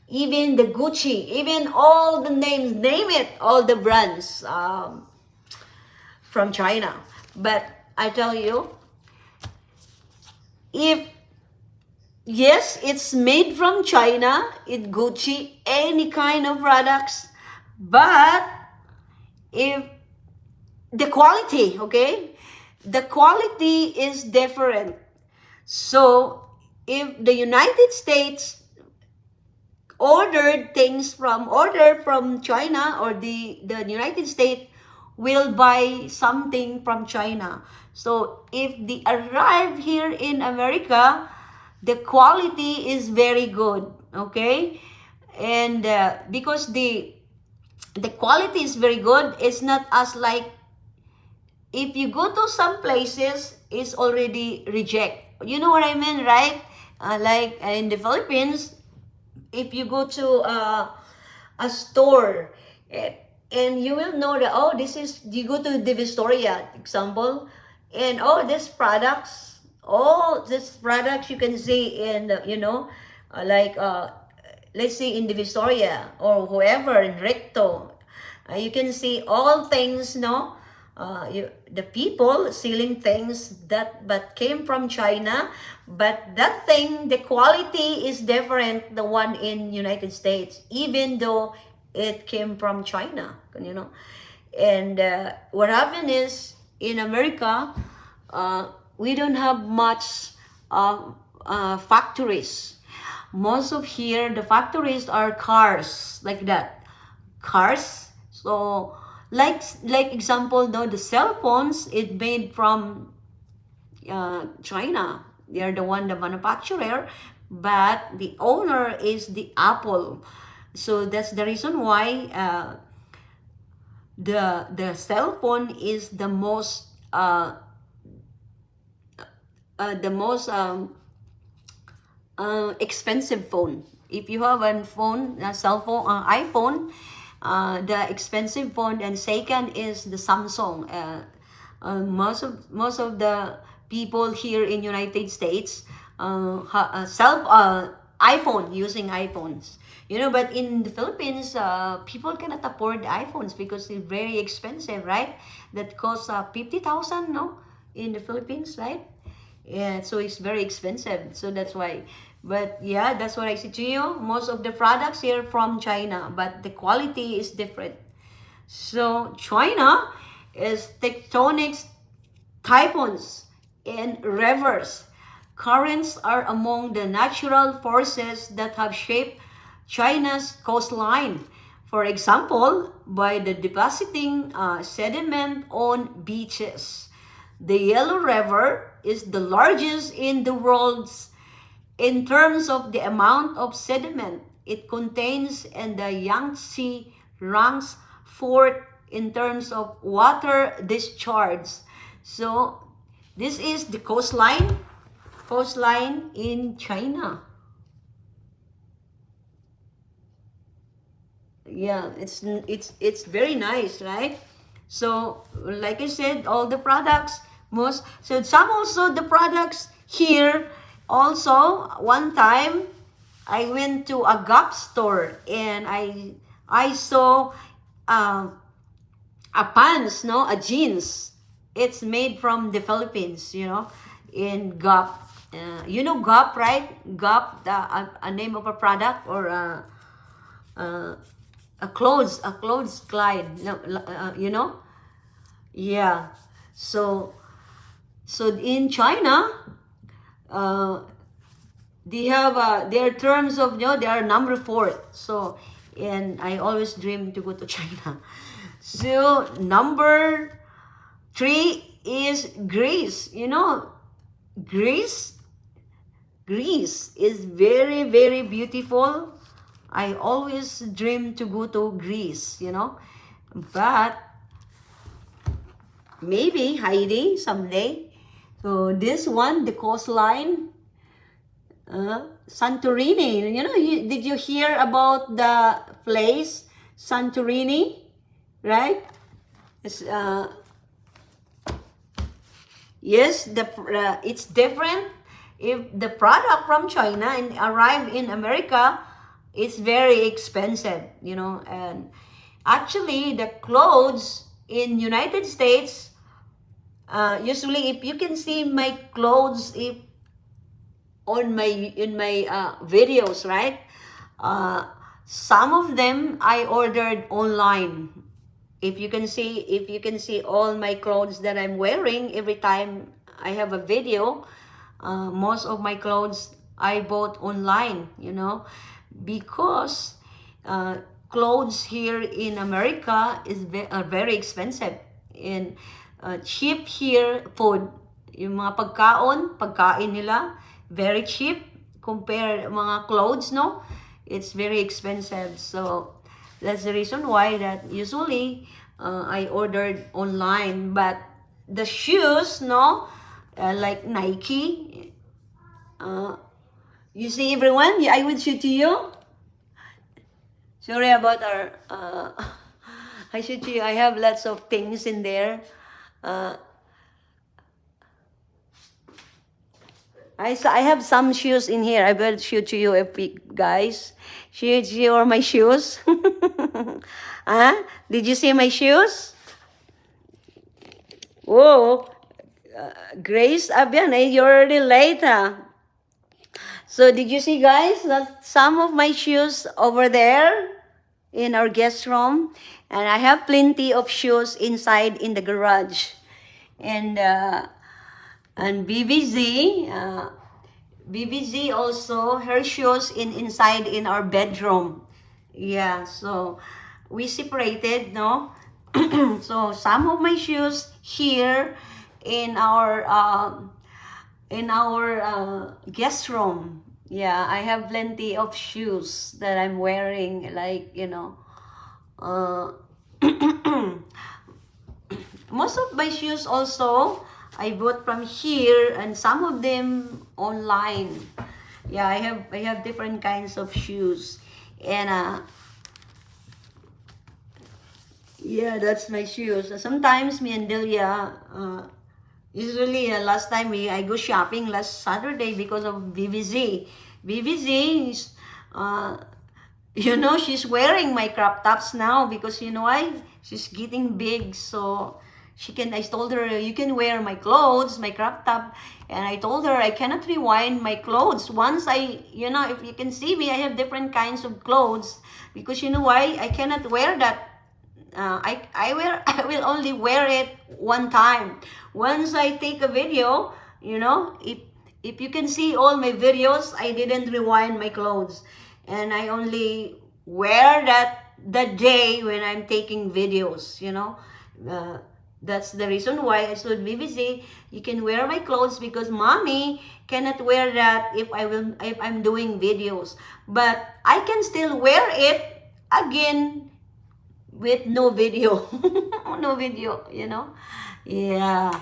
even the Gucci, even all the names, name it, all the brands from China. But I tell you, if yes, it's made from China, it Gucci, any kind of products, but if the quality, okay, the quality is different. So if the United States order from China, or the United States will buy something from China. So if they arrive here in America, the quality is very good, okay? And because the quality is very good, it's not as like if you go to some places, it's already reject. You know what I mean, right? Like in the Philippines, if you go to a store, and you will know that, oh, this is, you go to the Vistoria, example, and oh, this products, you can see in, like, let's say in the Vistoria, or whoever, in Recto, you can see all things, no? The people selling things but came from China, but that thing, the quality is different, the one in United States, even though it came from China, And what happened is, in America, we don't have much factories. Most of here, the factories are cars, like that. Cars. So, like example, no, the cell phones, it made from China. They are the manufacturer, but the owner is the Apple. So that's the reason why the cell phone is the most expensive phone. If you have a phone, a cell phone, iPhone, the expensive phone, and second is the Samsung. Most of the people here in United States iPhone, using iPhones. But in the Philippines, people cannot afford iPhones because they're very expensive, right? That costs 50,000, no? In the Philippines, right? Yeah, so it's very expensive. So that's why. But yeah, that's what I say to you. Most of the products here from China, but the quality is different. So China is tectonics, typhoons, and rivers. Currents are among the natural forces that have shaped China's coastline. For example, by the depositing sediment on beaches. The Yellow River is the largest in the world in terms of the amount of sediment it contains, and the Yangtze ranks fourth in terms of water discharge. So this is the coastline in China. Yeah, it's very nice, right? So like I said, all the products, some also the products here. Also, one time I went to a Gap store, and I saw a pants, no, a jeans. It's made from the Philippines, in Gap. Gap, right? Gap, a name of a product, or a clothes line, Yeah. So in China, they have their terms of, they are number 4. So, and I always dream to go to China. So number 3 is Greece. Greece is very, very beautiful. I always dream to go to Greece, but maybe Heidi someday. So this one, the coastline, Santorini. Did you hear about the place Santorini, right? It's, yes, it's different. if the product from China and arrive in America, it's very expensive, you know. And actually, the clothes in United States, usually, if you can see my clothes, if on my in my videos, right? Uh, some of them I ordered online. If you can see all my clothes that I'm wearing every time I have a video, most of my clothes I bought online, you know, because uh, clothes here in America are very expensive, and cheap here food, yung mga pagkain nila very cheap compare mga clothes, no, it's very expensive. So that's the reason why that usually I ordered online. But the shoes, no, like Nike, you see everyone, yeah, I would show to you. Sorry about our, I show to you, I have lots of things in there. I have some shoes in here. I will show to you if we, guys. Here are my shoes. Huh? Did you see my shoes? Whoa. Grace, Abian, you're already late, huh? So did you see, guys, that some of my shoes over there in our guest room? And I have plenty of shoes inside in the garage. And BBZ also, her shoes inside in our bedroom. Yeah, so we separated, no? So some of my shoes here in our guest room. Yeah, I have plenty of shoes that I'm wearing, like, you know, most of my shoes also I bought from here, and some of them online. Yeah, I have different kinds of shoes, and yeah, that's my shoes. Sometimes me and Delia, usually last time I go shopping last Saturday because of BBZ. BBZ is, you know, she's wearing my crop tops now because, you know why? She's getting big, so I told her, you can wear my clothes, my crop top. And I told her I cannot rewind my clothes. Once you know, if you can see me, I have different kinds of clothes. Because you know why? I cannot wear that. I will only wear it one time. Once I take a video, you know, if you can see all my videos, I didn't rewind my clothes. And I only wear that the day when I'm taking videos, you know. That's the reason why I told BBC, you can wear my clothes because mommy cannot wear that if I'm doing videos. But I can still wear it again with no video. No video, you know. Yeah.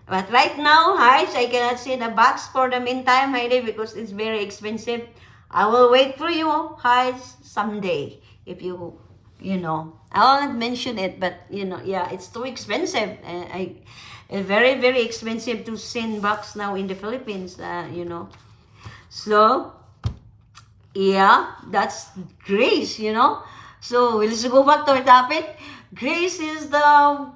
But right now, guys, I cannot see the box for the meantime, Heidi, because it's very expensive. I will wait for you, guys, someday. If you know, I will not mention it, but you know, yeah, it's too expensive. Very, very expensive to send box now in the Philippines, you know. So, yeah, that's Grace, you know. So, let's go back to our topic. Grace is the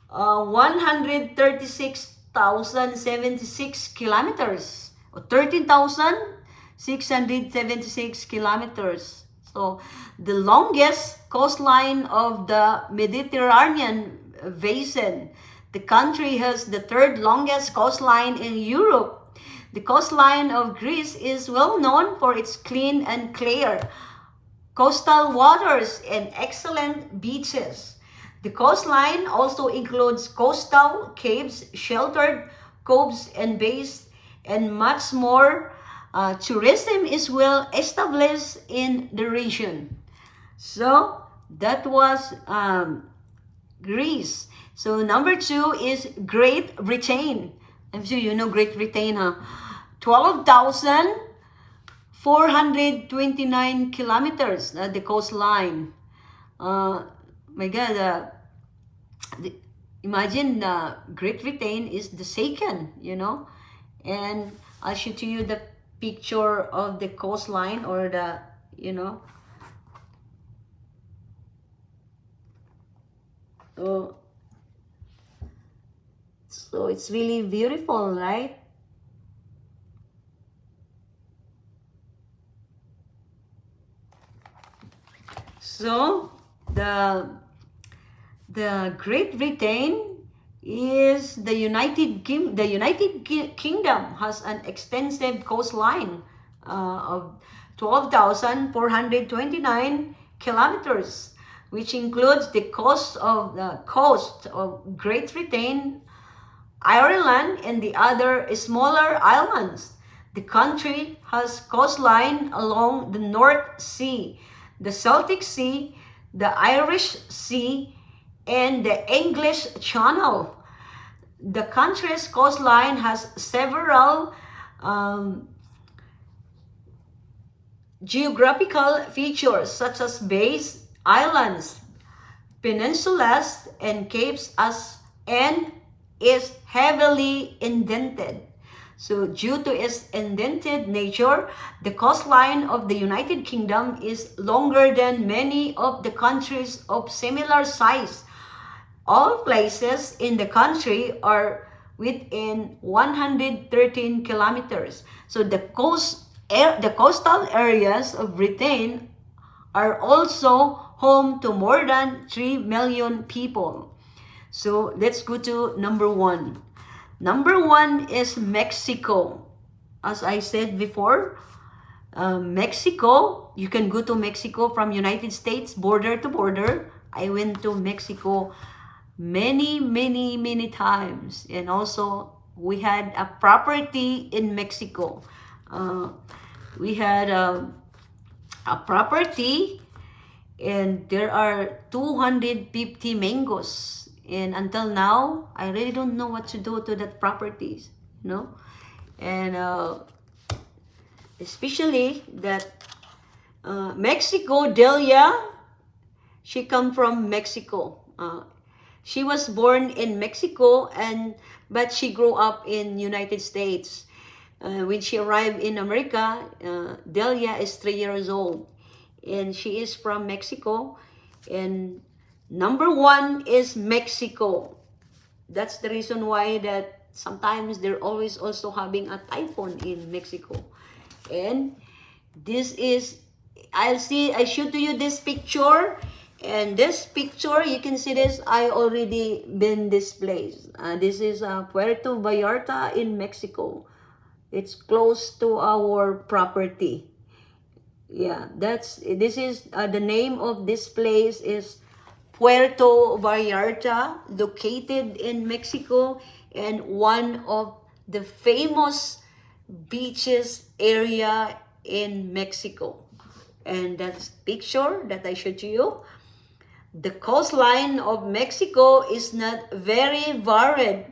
136,076 kilometers, or 13,676 kilometers. So, the longest coastline of the Mediterranean basin. The country has the third longest coastline in Europe. The coastline of Greece is well known for its clean and clear coastal waters and excellent beaches. The coastline also includes coastal caves, sheltered coves and bays, and much more. Tourism is well established in the region. So that was Greece. So number 2 is Great Britain. I'm sure you know Great Britain, huh? 12,429 kilometers, the coastline. My God, imagine Great Britain is the second, you know. And I'll show to you the picture of the coastline, or the, you know. Oh, so it's really beautiful, right? So the Great Britain is the Kingdom has an extensive coastline of 12,429 kilometers, which includes the coast of Great Britain, Ireland, and the other smaller islands. The country has coastline along the North Sea, the Celtic Sea, the Irish Sea, and the English Channel. The country's coastline has several geographical features such as bays, islands, peninsulas, and capes, and is heavily indented. So due to its indented nature, the coastline of the United Kingdom is longer than many of the countries of similar size. All places in the country are within 113 kilometers. So the coastal areas of Britain are also home to more than 3 million people. So let's go to number one. Number one is Mexico. As I said before, Mexico, you can go to Mexico from United States border to border. I went to Mexico many times, and also we had a property in Mexico. We had a property, and there are 250 mangoes. And until now, I really don't know what to do to that properties, you know. And especially that Mexico, Delia, she come from Mexico. She was born in Mexico, but she grew up in United States. When she arrived in America, Delia is 3 years old, and she is from Mexico. And number one is Mexico. That's the reason why that sometimes they're always also having a typhoon in Mexico. And this is, I show to you this picture. And this picture, you can see this, I already been this place. This is Puerto Vallarta in Mexico. It's close to our property. Yeah, this is the name of this place is Puerto Vallarta, located in Mexico, and one of the famous beaches area in Mexico. And that's picture that I showed to you. The coastline of Mexico is not very varied.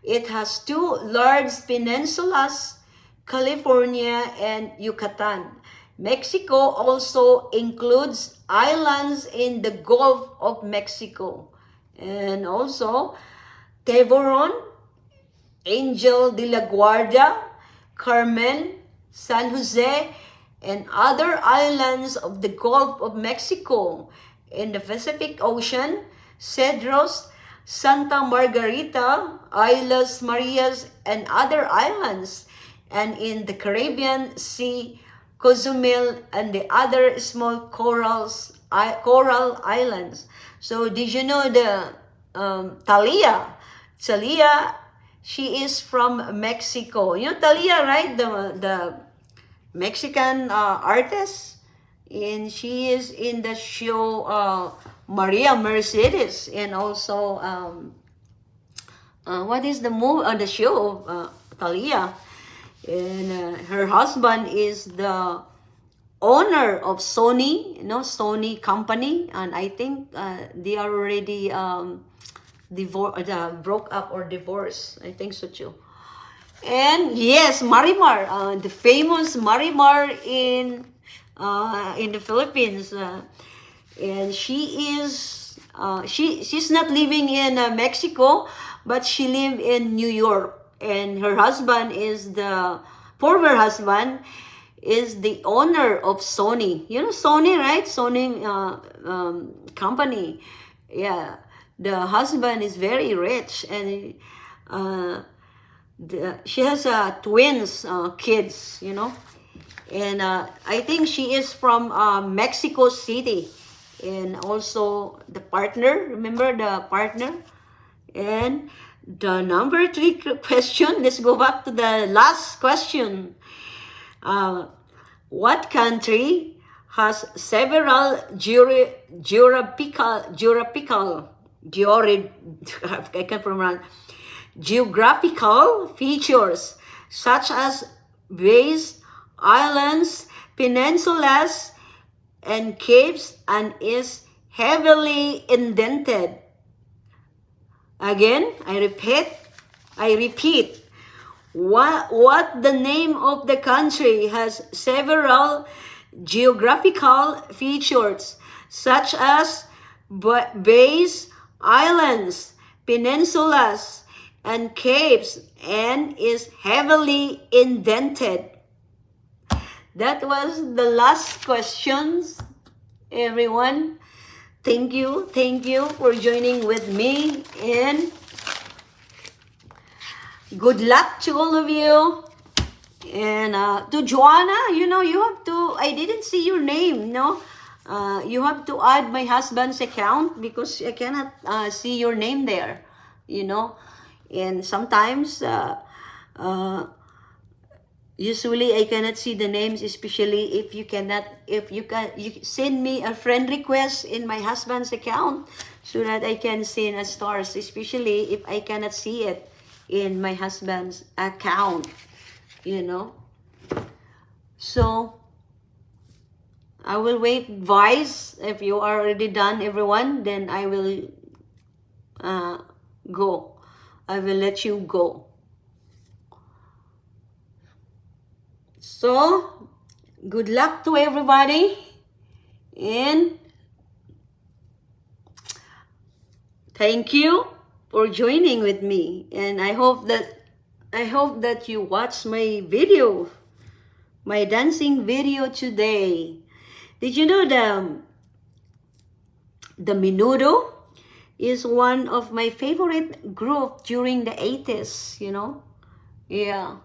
It has two large peninsulas, California and Yucatan. Mexico also includes islands in the Gulf of Mexico, and also Tiburon, Angel de la Guardia, Carmen, San Jose, and other islands of the Gulf of Mexico. In the Pacific Ocean, Cedros, Santa Margarita, Islas Marias, and other islands. And in the Caribbean Sea, Cozumel and the other small coral islands. So did you know the Thalia? Thalia, she is from Mexico. You know Thalia, right? The Mexican artist. And she is in the show Maria Mercedes, and also what is the movie the show of Thalia? And her husband is the owner of Sony, Sony company, and I think they are already broke up or divorced. I think so too. And yes, Marimar, the famous Marimar in the Philippines, and she is she's not living in Mexico, but she live in New York. and her husband is the former husband is the owner of Sony. You know Sony, right? Sony company. Yeah, the husband is very rich, and she has twins, kids, you know. And I think she is from Mexico City. And also the partner, remember the partner? And the number 3 question, let's go back to the last question. What country has several geographical features such as bays, islands, peninsulas, and capes, and is heavily indented? Again, I repeat, what the name of the country has several geographical features such as bays, islands, peninsulas, and capes, and is heavily indented? That was the last questions, everyone. Thank you for joining with me, and good luck to all of you. And to Joanna, you know, you have to, I didn't see your name, no? You have to add my husband's account because I cannot see your name there, you know. And sometimes, usually I cannot see the names, especially if you send me a friend request in my husband's account so that I can send a stars, especially if I cannot see it in my husband's account, you know. So I will wait, Vice. If you are already done, everyone, then I will go. I will let you go. So, good luck to everybody, and thank you for joining with me. And I hope that you watch my video, my dancing video today. Did you know the Menudo is one of my favorite group during the 80s, you know? Yeah.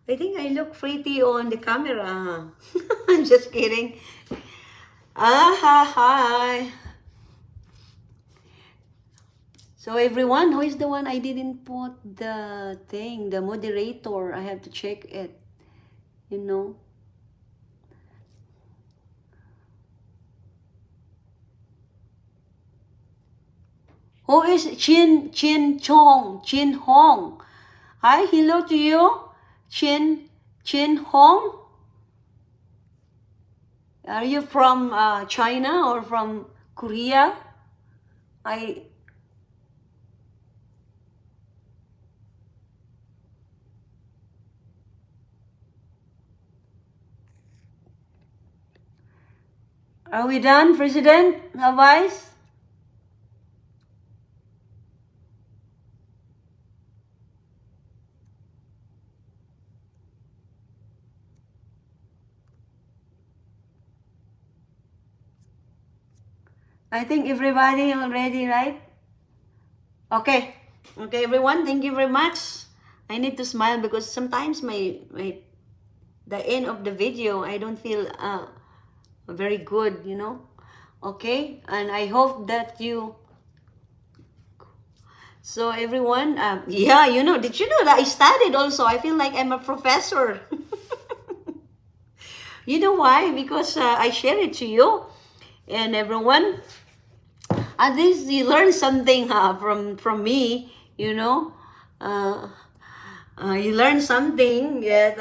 I think I look pretty on the camera. I'm just kidding. Hi. So everyone, who is the one I didn't put the thing, the moderator? I have to check it, you know. Who is Chin Hong? Hi, hello to you. Chin Hong? Are you from China or from Korea? Are we done, President? Vice? I think everybody already, right? Okay, everyone, thank you very much. I need to smile because sometimes the end of the video, I don't feel very good, you know. Okay, and I hope that you. So everyone, yeah, you know, did you know that I studied also? I feel like I'm a professor. You know why? Because I share it to you, and everyone. At least you learn something from me, you know. You learn something that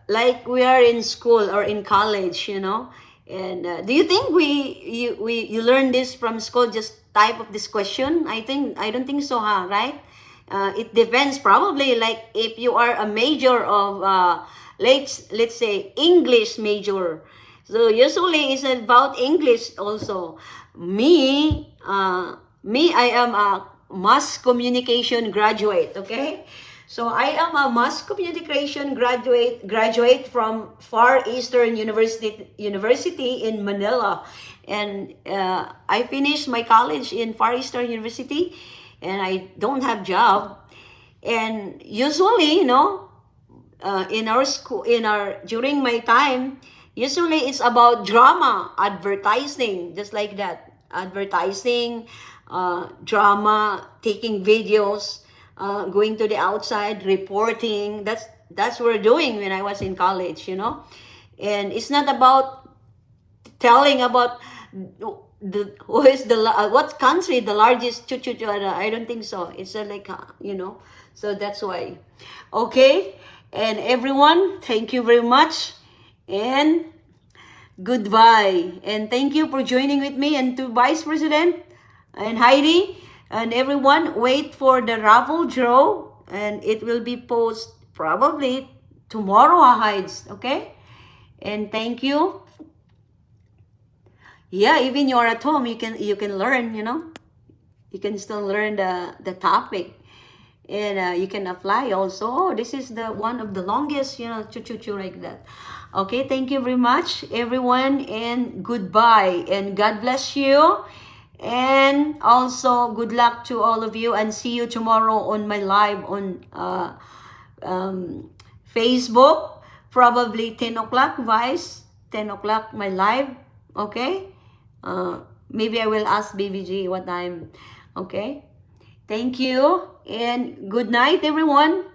like we are in school or in college, you know. And do you think you learn this from school just type of this question? I don't think so, huh? Right? It depends probably, like if you are a major of let's say English major. So usually it's about English also. Me, I am a mass communication graduate, okay? So I am a mass communication graduate from Far Eastern University in Manila. And I finished my college in Far Eastern University, and I don't have job. And usually, in our school, during my time, usually it's about drama, advertising, just like that. Advertising, drama, taking videos, going to the outside, reporting. That's what we're doing when I was in college. And it's not about telling about who is what country the largest I don't think so. It's like so that's why. Okay, and everyone, thank you very much, and goodbye, and thank you for joining with me, and to Vice President and Heidi and everyone. Wait for the raffle draw, and it will be posted probably tomorrow, Heids. Okay, and thank you. Yeah, even you're at home, you can learn. You can still learn the topic, and you can apply also. Oh, this is the one of the longest, like that. Okay, thank you very much, everyone, and goodbye, and God bless you, and also good luck to all of you, and see you tomorrow on my live on Facebook, probably 10 o'clock, Vice, 10 o'clock, my live. Okay, maybe I will ask BBG what time. Okay, thank you, and good night, everyone.